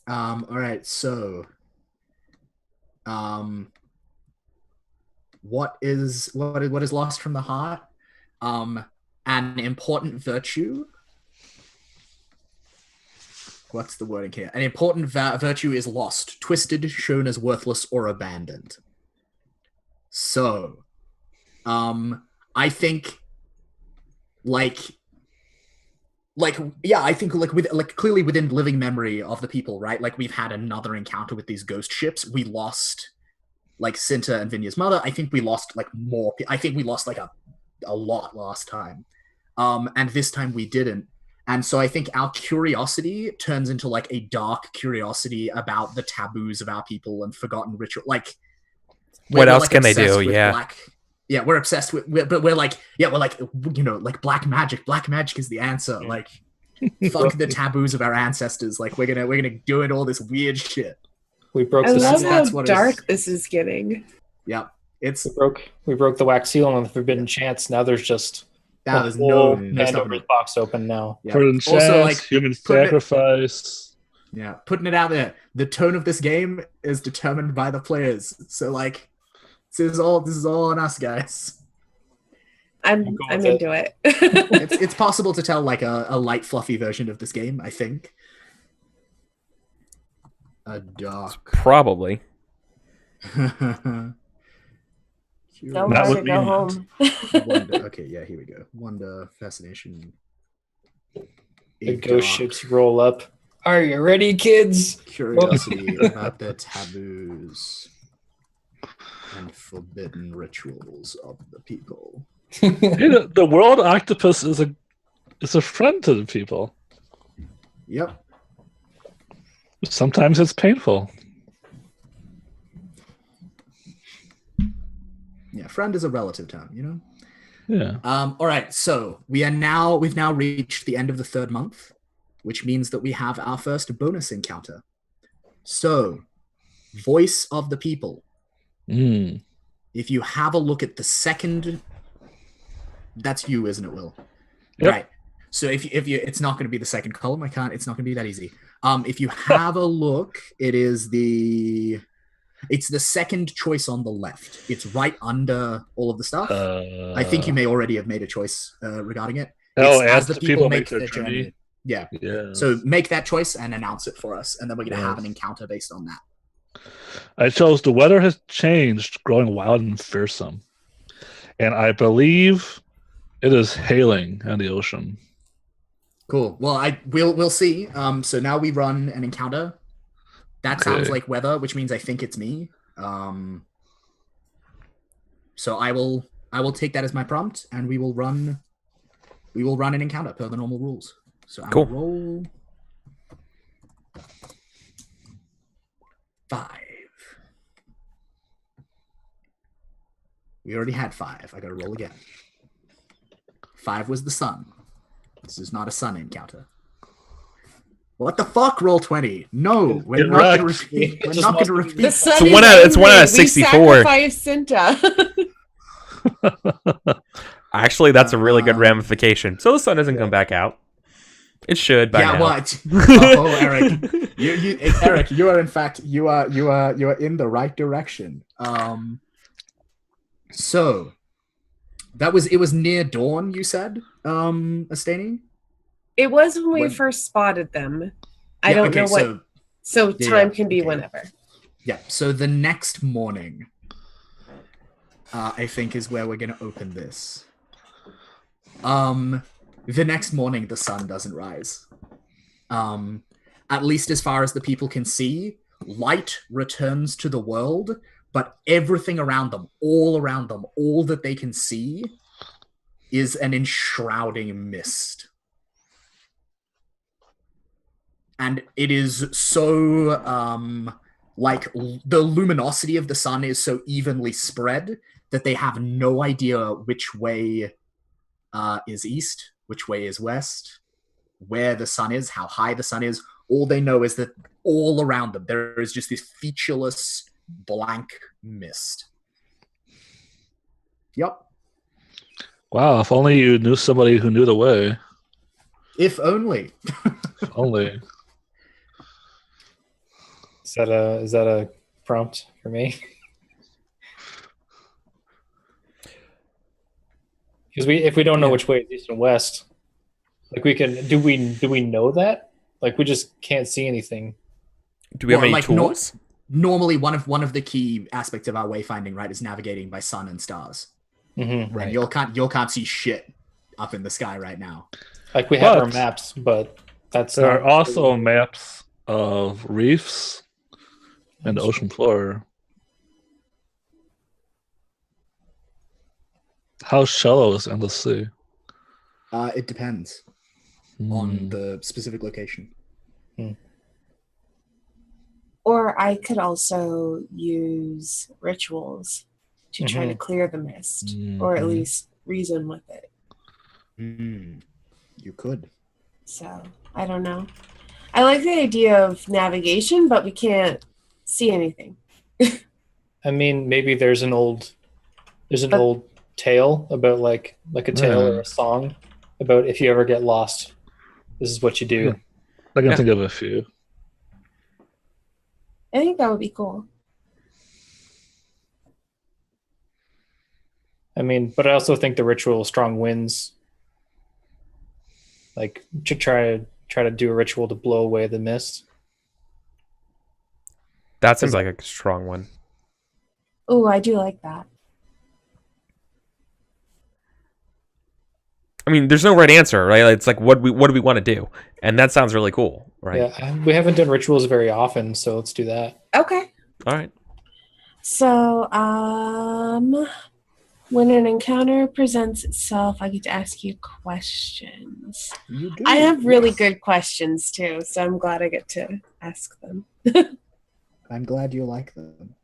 Speaker 2: All right, so what is lost from the heart? An important virtue. What's the wording here? An important virtue is lost, twisted, shown as worthless, or abandoned. So, I think, I think clearly within living memory of the people, right? Like we've had another encounter with these ghost ships. We lost like Cinta and Vinya's mother. I think we lost like more. I think we lost like a lot last time, and this time we didn't. And so I think our curiosity turns into like a dark curiosity about the taboos of our people and forgotten ritual. Like,
Speaker 1: what else can they do? Yeah.
Speaker 2: We're obsessed with, but we're like, like black magic. Black magic is the answer. Like, fuck the taboos of our ancestors. Like, we're gonna do it all this weird shit.
Speaker 4: We broke.
Speaker 5: I
Speaker 4: the
Speaker 5: love
Speaker 4: seal.
Speaker 5: how dark this is getting.
Speaker 2: Yeah,
Speaker 4: we broke the wax seal on the forbidden chants. Now there's just
Speaker 2: there's no
Speaker 4: Pandora's box open now.
Speaker 2: Yeah.
Speaker 3: Forbidden
Speaker 2: Also,
Speaker 3: chants, human sacrifice.
Speaker 2: Putting it out there. The tone of this game is determined by the players. So like, this is all on us, guys.
Speaker 5: I'm into it.
Speaker 2: It's possible to tell like a light, fluffy version of this game. I think. A dark.
Speaker 1: Probably.
Speaker 5: No,
Speaker 3: Not
Speaker 5: time
Speaker 3: with
Speaker 5: to go
Speaker 3: me.
Speaker 5: home.
Speaker 2: Wonder. Okay, yeah, here we go. Wonder, fascination.
Speaker 4: The ghost ships roll up. Are you ready, kids?
Speaker 2: Curiosity about the taboos and forbidden rituals of the people.
Speaker 3: The world octopus is a friend to the people.
Speaker 2: Yep.
Speaker 3: Sometimes it's painful.
Speaker 2: Yeah, friend is a relative term, you know?
Speaker 3: Yeah.
Speaker 2: All right, so we've now reached the end of the third month, which means that we have our first bonus encounter. So, voice of the people. If you have a look at the second, that's you, isn't it, Will?
Speaker 3: Yep.
Speaker 2: Right. So if you, it's not going to be the second column. It's not going to be that easy. If you have a look, it's the second choice on the left. It's right under all of the stuff. I think you may already have made a choice regarding it.
Speaker 3: As the people make their journey.
Speaker 2: Yeah.
Speaker 3: Yeah.
Speaker 2: So make that choice and announce it for us, and then we're going to have an encounter based on that.
Speaker 3: I chose the weather has changed, growing wild and fearsome. And I believe it is hailing on the ocean.
Speaker 2: Cool. Well, we'll see. So now we run an encounter. That sounds like weather, which means I think it's me. So I will take that as my prompt, and we will run an encounter per the normal rules. So I'll roll 5. We already had 5. I gotta roll again. 5 was the sun. This is not a sun encounter. What the fuck? Roll 20. No, we're not going to repeat. We're not going to repeat.
Speaker 5: The sun
Speaker 1: It's one out of 64.
Speaker 5: We sacrifice Cinta.
Speaker 1: Actually, that's a really good ramification. So the sun doesn't come back out. It should by now.
Speaker 2: What? Eric, Eric, you are in fact you are in the right direction. So it was near dawn. You said, Astani?
Speaker 5: It was when we first spotted them. I don't know what. So time can be whenever.
Speaker 2: Yeah, so the next morning, I think, is where we're going to open this. The next morning, the sun doesn't rise. At least as far as the people can see, light returns to the world, but everything around them, all that they can see is an enshrouding mist. And it is so, like, the luminosity of the sun is so evenly spread that they have no idea which way is east, which way is west, where the sun is, how high the sun is. All they know is that all around them, there is just this featureless, blank mist. Yep.
Speaker 3: Wow, if only you knew somebody who knew the way.
Speaker 2: If only.
Speaker 3: If only.
Speaker 4: Is that a prompt for me? Because if we don't know which way is east and west, like we can do we know that? Like we just can't see anything.
Speaker 1: Do we have any tools?
Speaker 2: Normally, one of the key aspects of our wayfinding, right, is navigating by sun and stars.
Speaker 4: Mm-hmm.
Speaker 2: Right. And you can't see shit up in the sky right now.
Speaker 4: Like we have our maps, but
Speaker 3: there are also maps of reefs and the ocean floor. How shallow is endless sea?
Speaker 2: It depends on the specific location.
Speaker 5: Or I could also use rituals to try to clear the mist, or at least reason with it.
Speaker 2: You could.
Speaker 5: So, I don't know. I like the idea of navigation, but we can't see anything.
Speaker 4: I mean, maybe there's an old tale about like a tale or a song about if you ever get lost, this is what you do.
Speaker 3: I can think of a few.
Speaker 5: I think that would be cool.
Speaker 4: I mean, but I also think the ritual strong winds. Like to try to do a ritual to blow away the mist.
Speaker 1: That seems like a strong one.
Speaker 5: Oh, I do like that.
Speaker 1: I mean, there's no right answer, right? It's like what do we want to do? And that sounds really cool, right?
Speaker 4: Yeah, we haven't done rituals very often, so let's do that.
Speaker 5: Okay.
Speaker 1: All right.
Speaker 5: So, when an encounter presents itself, I get to ask you questions.
Speaker 2: You do.
Speaker 5: I have really good questions too, so I'm glad I get to ask them.
Speaker 2: I'm glad you like them.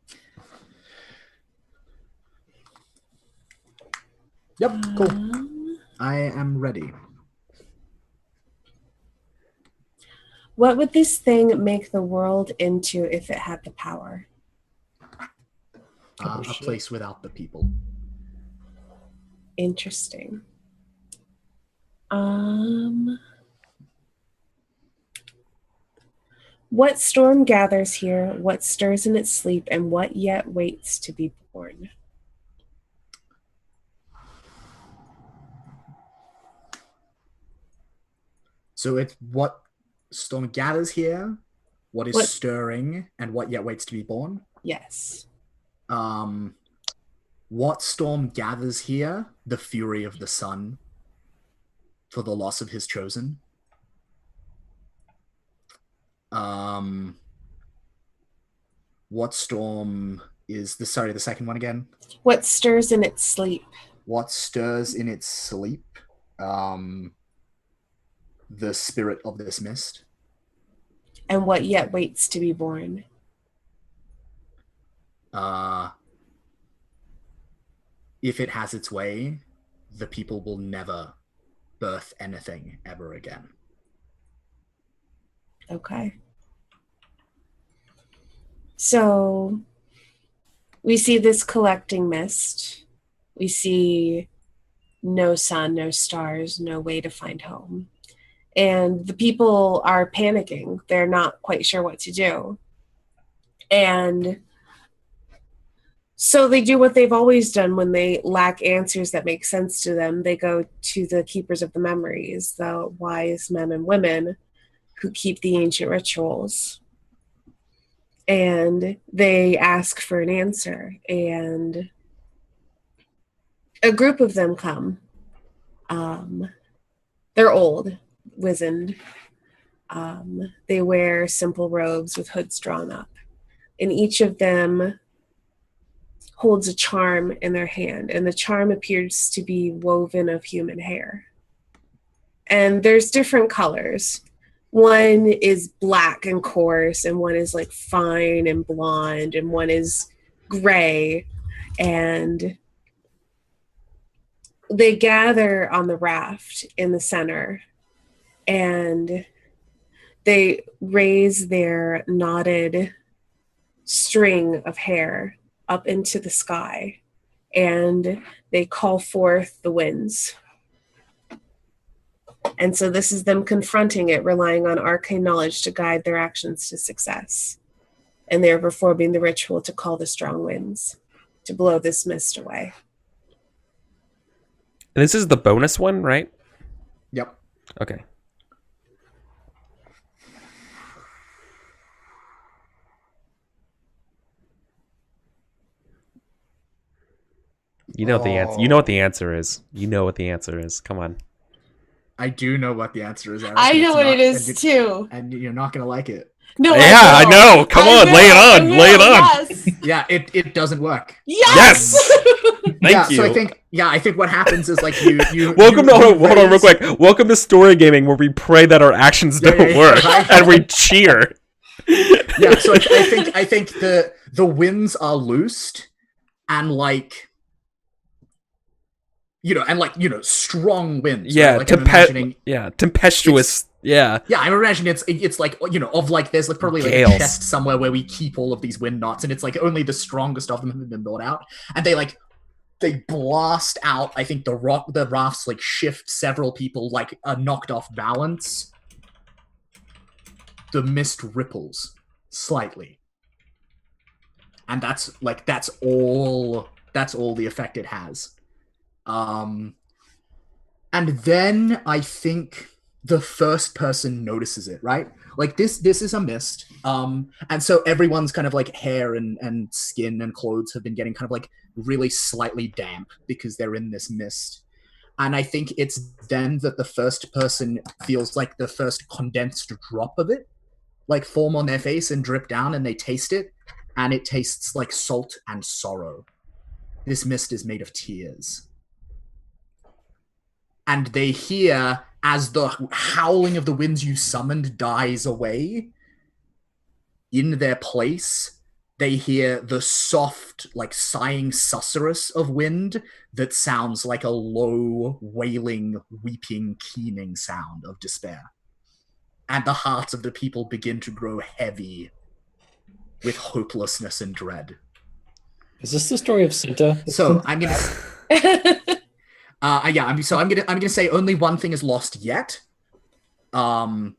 Speaker 2: Yep, cool. I am ready.
Speaker 5: What would this thing make the world into if it had the power?
Speaker 2: A place without the people.
Speaker 5: Interesting. What storm gathers here? What stirs in its sleep? And what yet waits to be born?
Speaker 2: So it's what storm gathers here, what is stirring, and what yet waits to be born?
Speaker 5: Yes.
Speaker 2: What storm gathers here? The fury of the sun for the loss of his chosen. What storm is the second one again?
Speaker 5: What stirs in its sleep?
Speaker 2: What stirs in its sleep? The spirit of this mist.
Speaker 5: And what yet waits to be born?
Speaker 2: If it has its way, the people will never birth anything ever again.
Speaker 5: Okay. So we see this collecting mist. We see no sun, no stars, no way to find home. And the people are panicking. They're not quite sure what to do. And so they do what they've always done when they lack answers that make sense to them. They go to the keepers of the memories, the wise men and women who keep the ancient rituals. and they ask for an answer, and a group of them come. They're old, wizened. They wear simple robes with hoods drawn up, and each of them holds a charm in their hand, and the charm appears to be woven of human hair. And there's different colors. One is black and coarse, and one is like fine and blonde, and one is gray. And they gather on the raft in the center, and they raise their knotted string of hair up into the sky, and they call forth the winds. And so this is them confronting it, relying on arcane knowledge to guide their actions to success. And they're performing the ritual to call the strong winds, to blow this mist away.
Speaker 1: And this is the bonus one, right?
Speaker 2: Yep.
Speaker 1: Okay. You know the answer. You know what the answer is. You know what the answer is. Come on.
Speaker 2: I do know what the answer is, Eric.
Speaker 5: I
Speaker 2: and
Speaker 5: know
Speaker 2: it's
Speaker 5: what
Speaker 2: not-
Speaker 5: it is
Speaker 2: and
Speaker 5: too.
Speaker 2: And you're not going to like it.
Speaker 5: No,
Speaker 1: Yeah, I know. Come on, lay it on. Lay it on.
Speaker 5: Yes.
Speaker 2: Yeah, it doesn't work.
Speaker 5: Yes.
Speaker 1: Thank
Speaker 2: yeah,
Speaker 1: you.
Speaker 2: So I think what happens is like you
Speaker 1: Welcome
Speaker 2: you,
Speaker 1: to
Speaker 2: you
Speaker 1: hold on real
Speaker 2: raise-
Speaker 1: quick. Welcome to story gaming, where we pray that our actions
Speaker 2: Yeah,
Speaker 1: don't
Speaker 2: yeah,
Speaker 1: work
Speaker 2: right.
Speaker 1: and we cheer.
Speaker 2: Yeah, so I think the winds are loosed, and like strong winds.
Speaker 1: Yeah,
Speaker 2: right? Like I'm imagining.
Speaker 1: tempestuous. Yeah,
Speaker 2: Yeah, I'm imagining it's like of like there's like probably like
Speaker 1: Gales.
Speaker 2: a chest somewhere where we keep all of these wind knots, and it's like only the strongest of them have been brought out, and they blast out. I think the rafts like shift several people, like are knocked off balance. The mist ripples slightly, and that's all the effect it has. And then I think the first person notices it, right? Like this is a mist. And so everyone's kind of like hair and skin and clothes have been getting kind of like really slightly damp because they're in this mist. And I think it's then that the first person feels like the first condensed drop of it, like form on their face and drip down, and they taste it, and it tastes like salt and sorrow. This mist is made of tears. And they hear, as the howling of the winds you summoned dies away, in their place, they hear the soft, like sighing susurrus of wind that sounds like a low, wailing, weeping, keening sound of despair. And the hearts of the people begin to grow heavy with hopelessness and dread.
Speaker 4: Is this the story of Cinta?
Speaker 2: So I'm gonna. I'm gonna say only one thing is lost yet. Astani,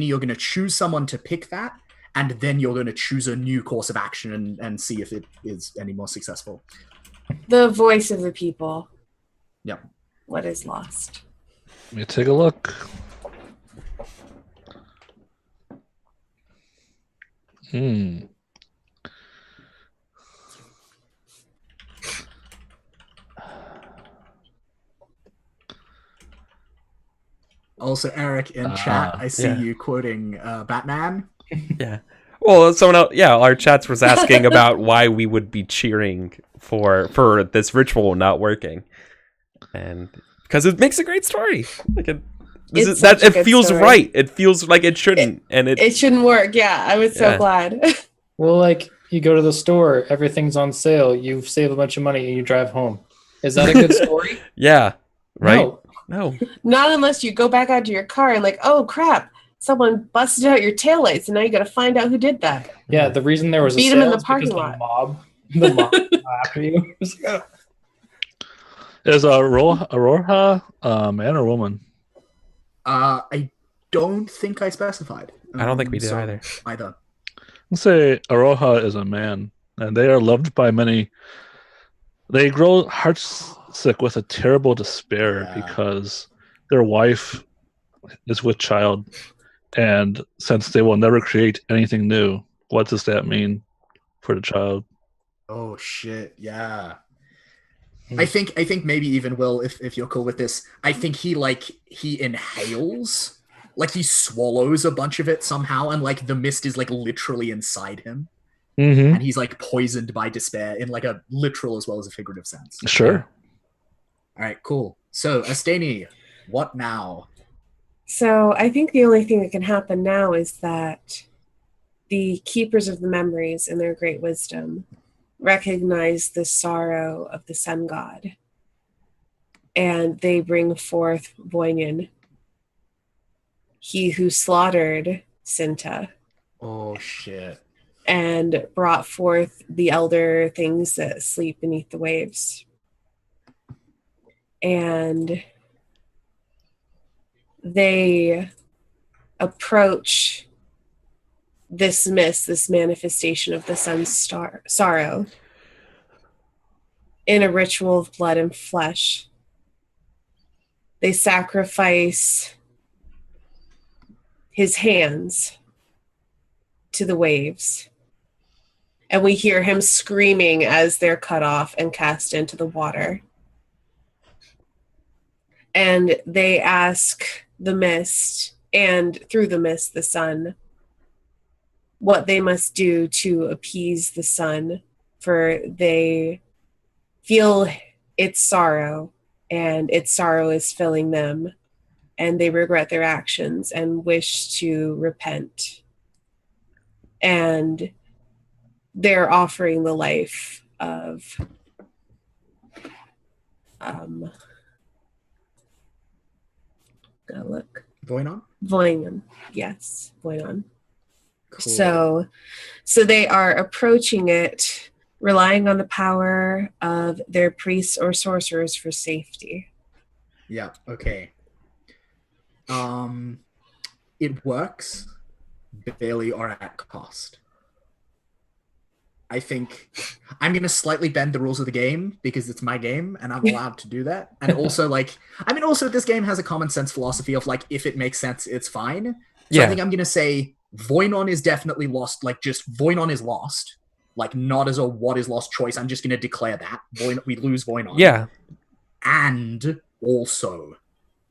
Speaker 2: you're gonna choose someone to pick that, and then you're gonna choose a new course of action and see if it is any more successful.
Speaker 5: The voice of the people.
Speaker 2: Yep.
Speaker 5: What is lost?
Speaker 3: Let me take a look.
Speaker 2: Also, Eric, in chat, I see
Speaker 1: yeah.
Speaker 2: you quoting Batman.
Speaker 1: yeah. Well, someone else. Yeah, our chats was asking about why we would be cheering for this ritual not working, and because it makes a great story. Like it feels
Speaker 5: story.
Speaker 1: right. It feels like it shouldn't, and
Speaker 5: It shouldn't work. Yeah, I was so
Speaker 1: Yeah.
Speaker 5: glad.
Speaker 4: Well, like you go to the store, everything's on sale, you save a bunch of money, and you drive home. Is that a good story?
Speaker 1: yeah, right.
Speaker 4: No.
Speaker 1: No.
Speaker 5: Not unless you go back out to your car and like, oh crap, someone busted out your taillights, and now you got to find out who did that.
Speaker 4: Yeah, the reason there was
Speaker 5: Beat
Speaker 4: a
Speaker 5: 'em
Speaker 4: sale
Speaker 5: in the
Speaker 4: is because
Speaker 5: parking
Speaker 4: the mob after you. It's like, oh.
Speaker 3: Is Aurora man or woman?
Speaker 2: I don't think I specified.
Speaker 1: I don't think we did either.
Speaker 2: Either.
Speaker 3: Let's say Aroha is a man, and they are loved by many. They grow heartsick with a terrible despair
Speaker 2: Yeah.
Speaker 3: because their wife is with child, And since they will never create anything new, what does that mean for the child?
Speaker 2: Oh shit, yeah. I think maybe even Will, if you're cool with this, I think he inhales, like he swallows a bunch of it somehow, and like the mist is like literally inside him,
Speaker 3: Mm-hmm.
Speaker 2: and he's like poisoned by despair in like a literal as well as a figurative sense.
Speaker 3: Sure.
Speaker 2: All right, cool. So Astani, what now?
Speaker 5: So I think the only thing that can happen now is that the keepers of the memories in their great wisdom recognize the sorrow of the sun god, and they bring forth Voynien, he who slaughtered Cinta
Speaker 2: Oh shit.
Speaker 5: and brought forth the elder things that sleep beneath the waves. And they approach this mist, this manifestation of the sun's sorrow, in a ritual of blood and flesh. They sacrifice his hands to the waves. And we hear him screaming as they're cut off and cast into the water. And they ask the mist, and through the mist, the sun, what they must do to appease the sun, for they feel its sorrow, and its sorrow is filling them, and they regret their actions and wish to repent. And they're offering the life of gotta look. Voynien. Yes, Voynien.
Speaker 2: Cool.
Speaker 5: So they are approaching it, relying on the power of their priests or sorcerers for safety.
Speaker 2: Yeah, okay. It works, barely or at cost. I think I'm going to slightly bend the rules of the game because it's my game and I'm allowed to do that. And also also this game has a common sense philosophy of like, if it makes sense, it's fine. So I think I'm going to say Voynien is definitely lost. Like just Voynien is lost. Like not as a what is lost choice. I'm just going to declare that we lose Voynien.
Speaker 1: Yeah.
Speaker 2: And also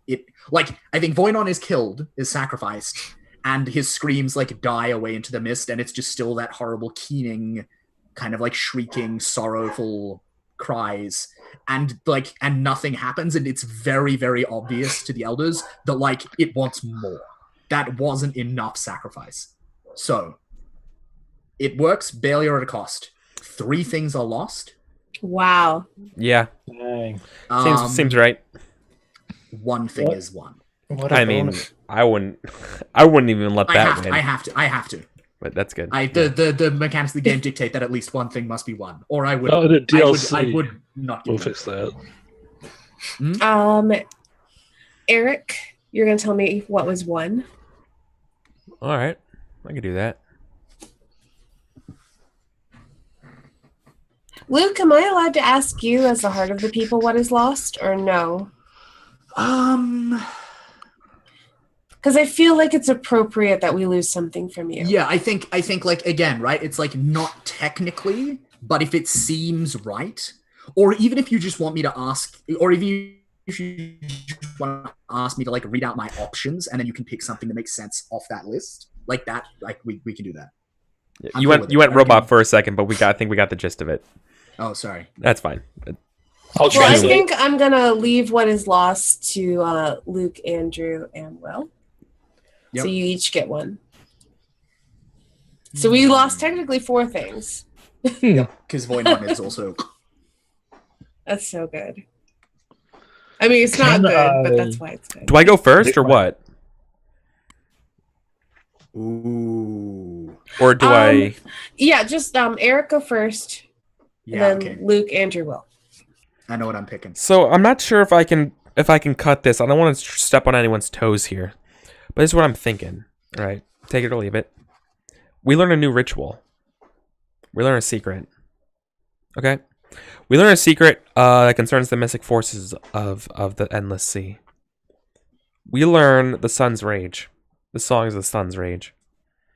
Speaker 2: I think Voynien is killed, is sacrificed, and his screams like die away into the mist, and it's just still that horrible keening, kind of like shrieking, sorrowful cries, and nothing happens, and it's very, very obvious to the elders that like it wants more. That wasn't enough sacrifice. So it works barely or at a cost. 3 things are lost.
Speaker 5: Wow.
Speaker 1: Yeah.
Speaker 4: Dang.
Speaker 1: Seems right.
Speaker 2: 1 thing is won.
Speaker 4: What a
Speaker 1: I mean,
Speaker 4: bonus.
Speaker 1: I wouldn't even let that win.
Speaker 2: I have to.
Speaker 1: But that's good.
Speaker 2: The mechanics of the game dictate that at least 1 thing must be won, or I would.
Speaker 3: Oh, the DLC.
Speaker 2: I would not.
Speaker 3: We'll
Speaker 2: Give
Speaker 3: fix that.
Speaker 5: Eric, you're gonna tell me what was 1.
Speaker 1: All right. I can do that.
Speaker 5: Luke, am I allowed to ask you, as the heart of the people, what is lost, or no? Because I feel like it's appropriate that we lose something from you.
Speaker 2: Yeah, I think like again, right? It's like not technically, but if it seems right, or even if you just want me to ask, or if you just want to ask me to like read out my options, and then you can pick something that makes sense off that list, like that, like we can do that.
Speaker 1: Yeah,
Speaker 2: I'm
Speaker 1: you
Speaker 2: cool
Speaker 1: went
Speaker 2: with
Speaker 1: you
Speaker 2: it.
Speaker 1: went robot for a second, but I think we got the gist of it.
Speaker 2: Oh, sorry.
Speaker 1: That's fine.
Speaker 3: I'll
Speaker 5: Well, I
Speaker 3: translate.
Speaker 5: think I'm gonna leave what is lost to Luke, Andrew, and Will.
Speaker 2: Yep.
Speaker 5: So you each get 1. So we lost technically 4 things.
Speaker 2: Because Voynien is also.
Speaker 5: That's so good. I mean, it's not
Speaker 3: Can
Speaker 5: good, but
Speaker 3: I-
Speaker 5: that's why it's good.
Speaker 1: Do I go first or what?
Speaker 2: Ooh.
Speaker 1: Or do I?
Speaker 5: Yeah, just Eric go first,
Speaker 2: Yeah.
Speaker 5: and then
Speaker 2: Okay.
Speaker 5: Luke, Andrew, Will.
Speaker 2: I know what I'm picking.
Speaker 1: So I'm not sure if I can cut this. I don't want to step on anyone's toes here, but this is what I'm thinking. All right, take it or leave it. We learn a new ritual. We learn a secret. Okay, we learn a secret that concerns the mystic forces of the endless sea. We learn the sun's rage. The song is the sun's rage.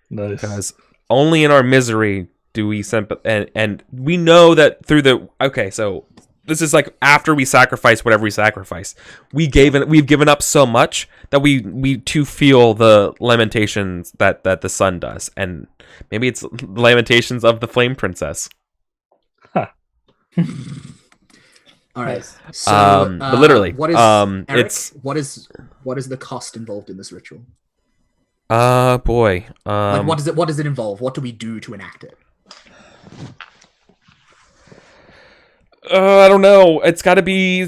Speaker 3: Nice.
Speaker 1: Because only in our misery do we and we know that through the so this is like after we sacrifice whatever we sacrifice. We've given up so much that we too feel the lamentations that the sun does. And maybe it's the lamentations of the Flame Princess.
Speaker 2: All right.
Speaker 4: Nice.
Speaker 2: So,
Speaker 1: but literally,
Speaker 2: what is Eric,
Speaker 1: it's
Speaker 2: what is the cost involved in this ritual?
Speaker 1: boy.
Speaker 2: Like, what does it involve? What do we do to enact it?
Speaker 1: I don't know. It's got to be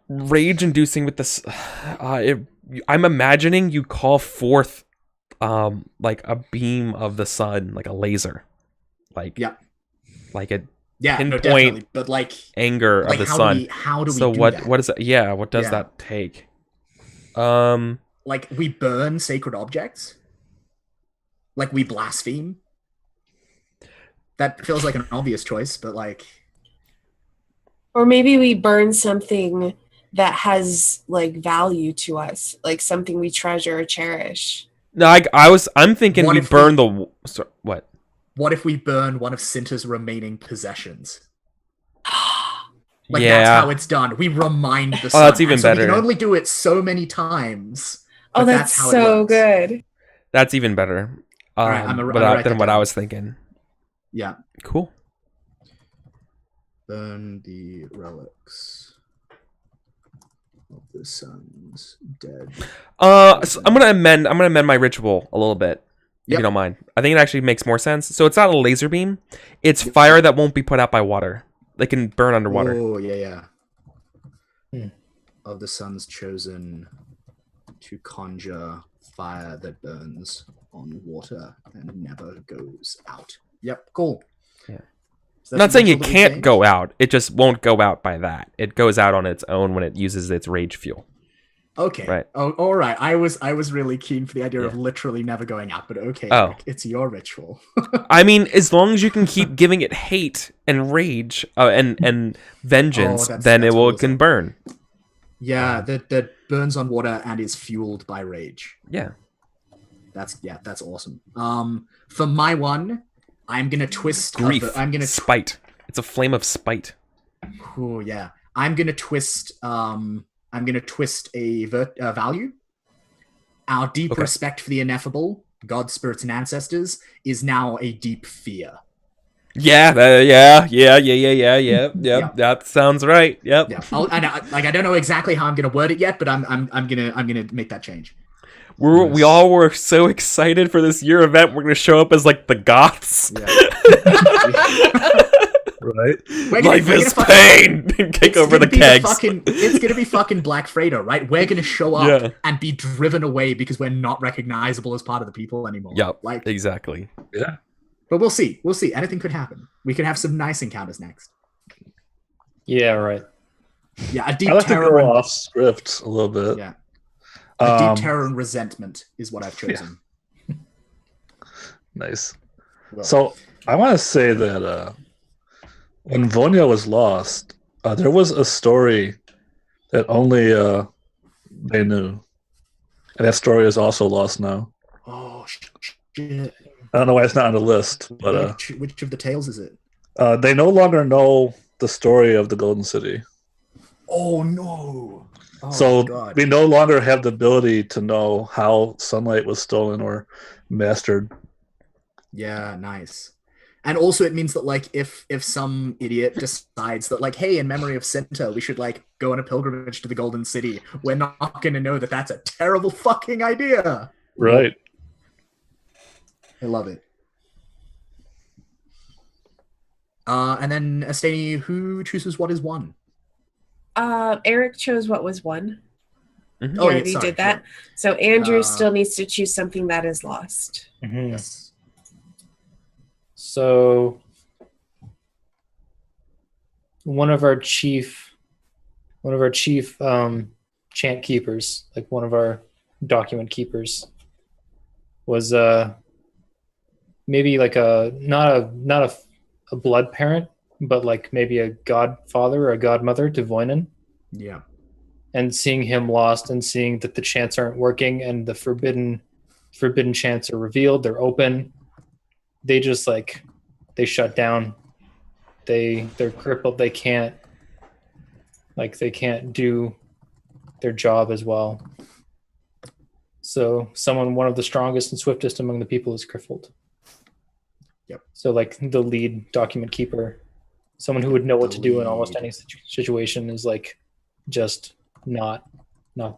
Speaker 1: rage-inducing with this. I'm imagining you call forth, like a beam of the sun, like a laser, like
Speaker 2: Yeah.
Speaker 1: like a
Speaker 2: Yeah, no,
Speaker 1: pinpoint
Speaker 2: definitely. But like
Speaker 1: anger of the
Speaker 2: how
Speaker 1: sun.
Speaker 2: how do we
Speaker 1: So
Speaker 2: do
Speaker 1: what?
Speaker 2: that?
Speaker 1: What is that? Yeah. What does
Speaker 2: Yeah.
Speaker 1: that take?
Speaker 2: Like, we burn sacred objects? Like, we blaspheme? That feels like an obvious choice, but like...
Speaker 5: Or maybe we burn something that has like value to us, like something we treasure or cherish.
Speaker 1: No, I'm thinking
Speaker 2: What
Speaker 1: we
Speaker 2: if
Speaker 1: burn
Speaker 2: we-
Speaker 1: what?
Speaker 2: What if we burn one of Cinta's remaining possessions? Like,
Speaker 1: yeah.
Speaker 2: that's how it's done. We remind the sun.
Speaker 1: that's even
Speaker 2: And so we
Speaker 1: better.
Speaker 2: can only do it so many times.
Speaker 5: Oh,
Speaker 2: but
Speaker 5: that's
Speaker 2: how it
Speaker 5: so
Speaker 2: works.
Speaker 5: good.
Speaker 1: That's even better.
Speaker 2: right, I'm gonna write
Speaker 1: Than
Speaker 2: that
Speaker 1: what I
Speaker 2: down.
Speaker 1: was thinking.
Speaker 2: Yeah.
Speaker 1: Cool.
Speaker 2: Burn the relics of the sun's dead.
Speaker 1: So I'm gonna amend my ritual a little bit, if
Speaker 2: Yep.
Speaker 1: you don't mind. I think it actually makes more sense. So it's not a laser beam; it's fire that won't be put out by water. They can burn underwater.
Speaker 2: Oh, yeah.
Speaker 4: Hmm.
Speaker 2: Of the sun's chosen to conjure fire that burns on water and never goes out. Yep, cool.
Speaker 1: Yeah.
Speaker 2: So
Speaker 1: I'm
Speaker 2: that's
Speaker 1: not
Speaker 2: the
Speaker 1: saying it
Speaker 2: ritual that we
Speaker 1: can't
Speaker 2: changed?
Speaker 1: go out; it just won't go out by that. It goes out on its own when it uses its rage fuel.
Speaker 2: Okay.
Speaker 1: Right.
Speaker 2: Oh, all right. I was really keen for the idea of
Speaker 1: Yeah.
Speaker 2: literally never going out, but okay,
Speaker 1: Oh.
Speaker 2: Eric, it's your ritual.
Speaker 1: I mean, as long as you can keep giving it hate and rage and vengeance,
Speaker 2: that's
Speaker 1: then it
Speaker 2: cool
Speaker 1: will
Speaker 2: as
Speaker 1: can
Speaker 2: hell.
Speaker 1: burn.
Speaker 2: Yeah, that burns on water and is fueled by rage.
Speaker 1: Yeah.
Speaker 2: That's awesome. For my one, I'm gonna twist.
Speaker 1: Grief.
Speaker 2: I'm gonna.
Speaker 1: Spite. It's a flame of spite.
Speaker 2: Oh yeah, I'm gonna twist. I'm gonna twist a value. Our deep
Speaker 1: Okay.
Speaker 2: respect for the ineffable, gods, spirits, and ancestors, is now a deep fear.
Speaker 1: Yeah.
Speaker 2: Yeah.
Speaker 1: That sounds right. Yep.
Speaker 2: Yeah, I don't know exactly how I'm gonna word it yet, but I'm gonna make that change.
Speaker 1: We all were so excited for this year event. We're gonna show up as like the Goths.
Speaker 2: Yeah.
Speaker 3: Right?
Speaker 1: Life
Speaker 2: we're
Speaker 1: is
Speaker 2: gonna
Speaker 1: pain. Kick
Speaker 2: It's
Speaker 1: over
Speaker 2: gonna
Speaker 1: the
Speaker 2: be
Speaker 1: kegs.
Speaker 2: it's gonna be fucking Black Fredo, right? We're gonna show up
Speaker 1: Yeah.
Speaker 2: and be driven away because we're not recognizable as part of the people anymore.
Speaker 1: Yep.
Speaker 2: Like,
Speaker 1: Exactly.
Speaker 3: Yeah.
Speaker 2: but we'll see. We'll see. Anything could happen. We could have some nice encounters next.
Speaker 4: Yeah, right.
Speaker 2: Yeah, a deep
Speaker 3: I like to
Speaker 2: terror.
Speaker 3: go
Speaker 2: And,
Speaker 3: off script a little bit.
Speaker 2: yeah, a
Speaker 3: Um,
Speaker 2: deep terror and resentment is what I've chosen.
Speaker 3: Nice.
Speaker 2: Well,
Speaker 3: So I want to say that when Vonya was lost, there was a story that only they knew, and that story is also lost now.
Speaker 2: oh shit!
Speaker 3: I don't know why it's not on the list, but
Speaker 2: Which of the tales is it?
Speaker 3: they no longer know the story of the Golden City.
Speaker 2: Oh no! Oh,
Speaker 3: So
Speaker 2: God.
Speaker 3: we no longer have the ability to know how sunlight was stolen or mastered.
Speaker 2: Yeah, nice. And also it means that like if some idiot decides that like, hey, in memory of Cinta, we should like go on a pilgrimage to the Golden City, we're not gonna know that that's a terrible fucking idea.
Speaker 3: Right.
Speaker 2: I love it. And then Astani, who chooses what is one?
Speaker 5: Eric chose what was one.
Speaker 1: Mhm.
Speaker 5: He
Speaker 2: Oh, yeah,
Speaker 5: already
Speaker 2: sorry,
Speaker 5: did that. So Andrew
Speaker 2: Uh,
Speaker 5: still needs to choose something that is lost.
Speaker 4: Mhm.
Speaker 2: Yes.
Speaker 4: So one of our chief chant keepers, like one of our document keepers, was maybe like not a blood parent, but like maybe a godfather or a godmother to Voinen.
Speaker 2: Yeah.
Speaker 4: And seeing him lost and seeing that the chants aren't working and the forbidden forbidden chants are revealed. They're open. They just like they shut down. They're crippled. They can't do their job as well. So one of the strongest and swiftest among the people is crippled.
Speaker 2: Yep.
Speaker 4: So like the lead document keeper, someone who would know what to do in almost any situation, is like just not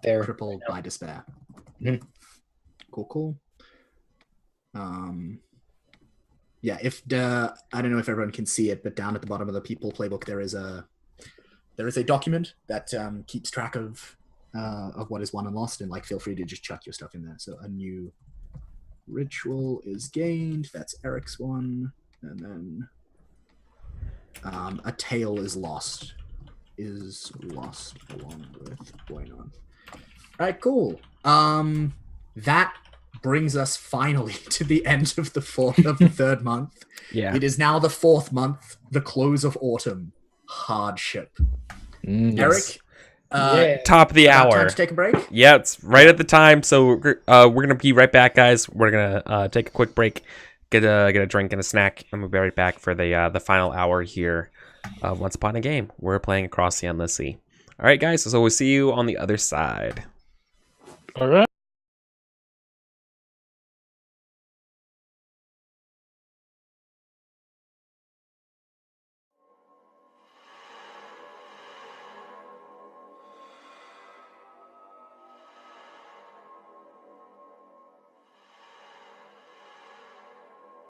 Speaker 4: there.
Speaker 2: Crippled by despair.
Speaker 4: Mhm.
Speaker 2: Cool. Yeah, I don't know if everyone can see it, but down at the bottom of the people playbook there is a document that keeps track of what is won and lost, and like feel free to just chuck your stuff in there. So a new ritual is gained. That's Eric's one, and then a tale is lost. Is lost along with Boynon. All right, cool. That brings us finally to the end of the third month.
Speaker 1: Yeah.
Speaker 2: It is now the fourth month, the close of autumn. Hardship.
Speaker 3: Yes.
Speaker 2: Eric,
Speaker 1: Top of the
Speaker 2: about
Speaker 1: hour.
Speaker 2: time to take a break?
Speaker 1: Yeah, it's right at the time. So we're gonna be right back, guys. We're gonna take a quick break, get a drink and a snack, and we'll be right back for the final hour here of Once Upon a Game. We're playing Across the Endless Sea. All right, guys. So we'll see you on the other side.
Speaker 3: All right.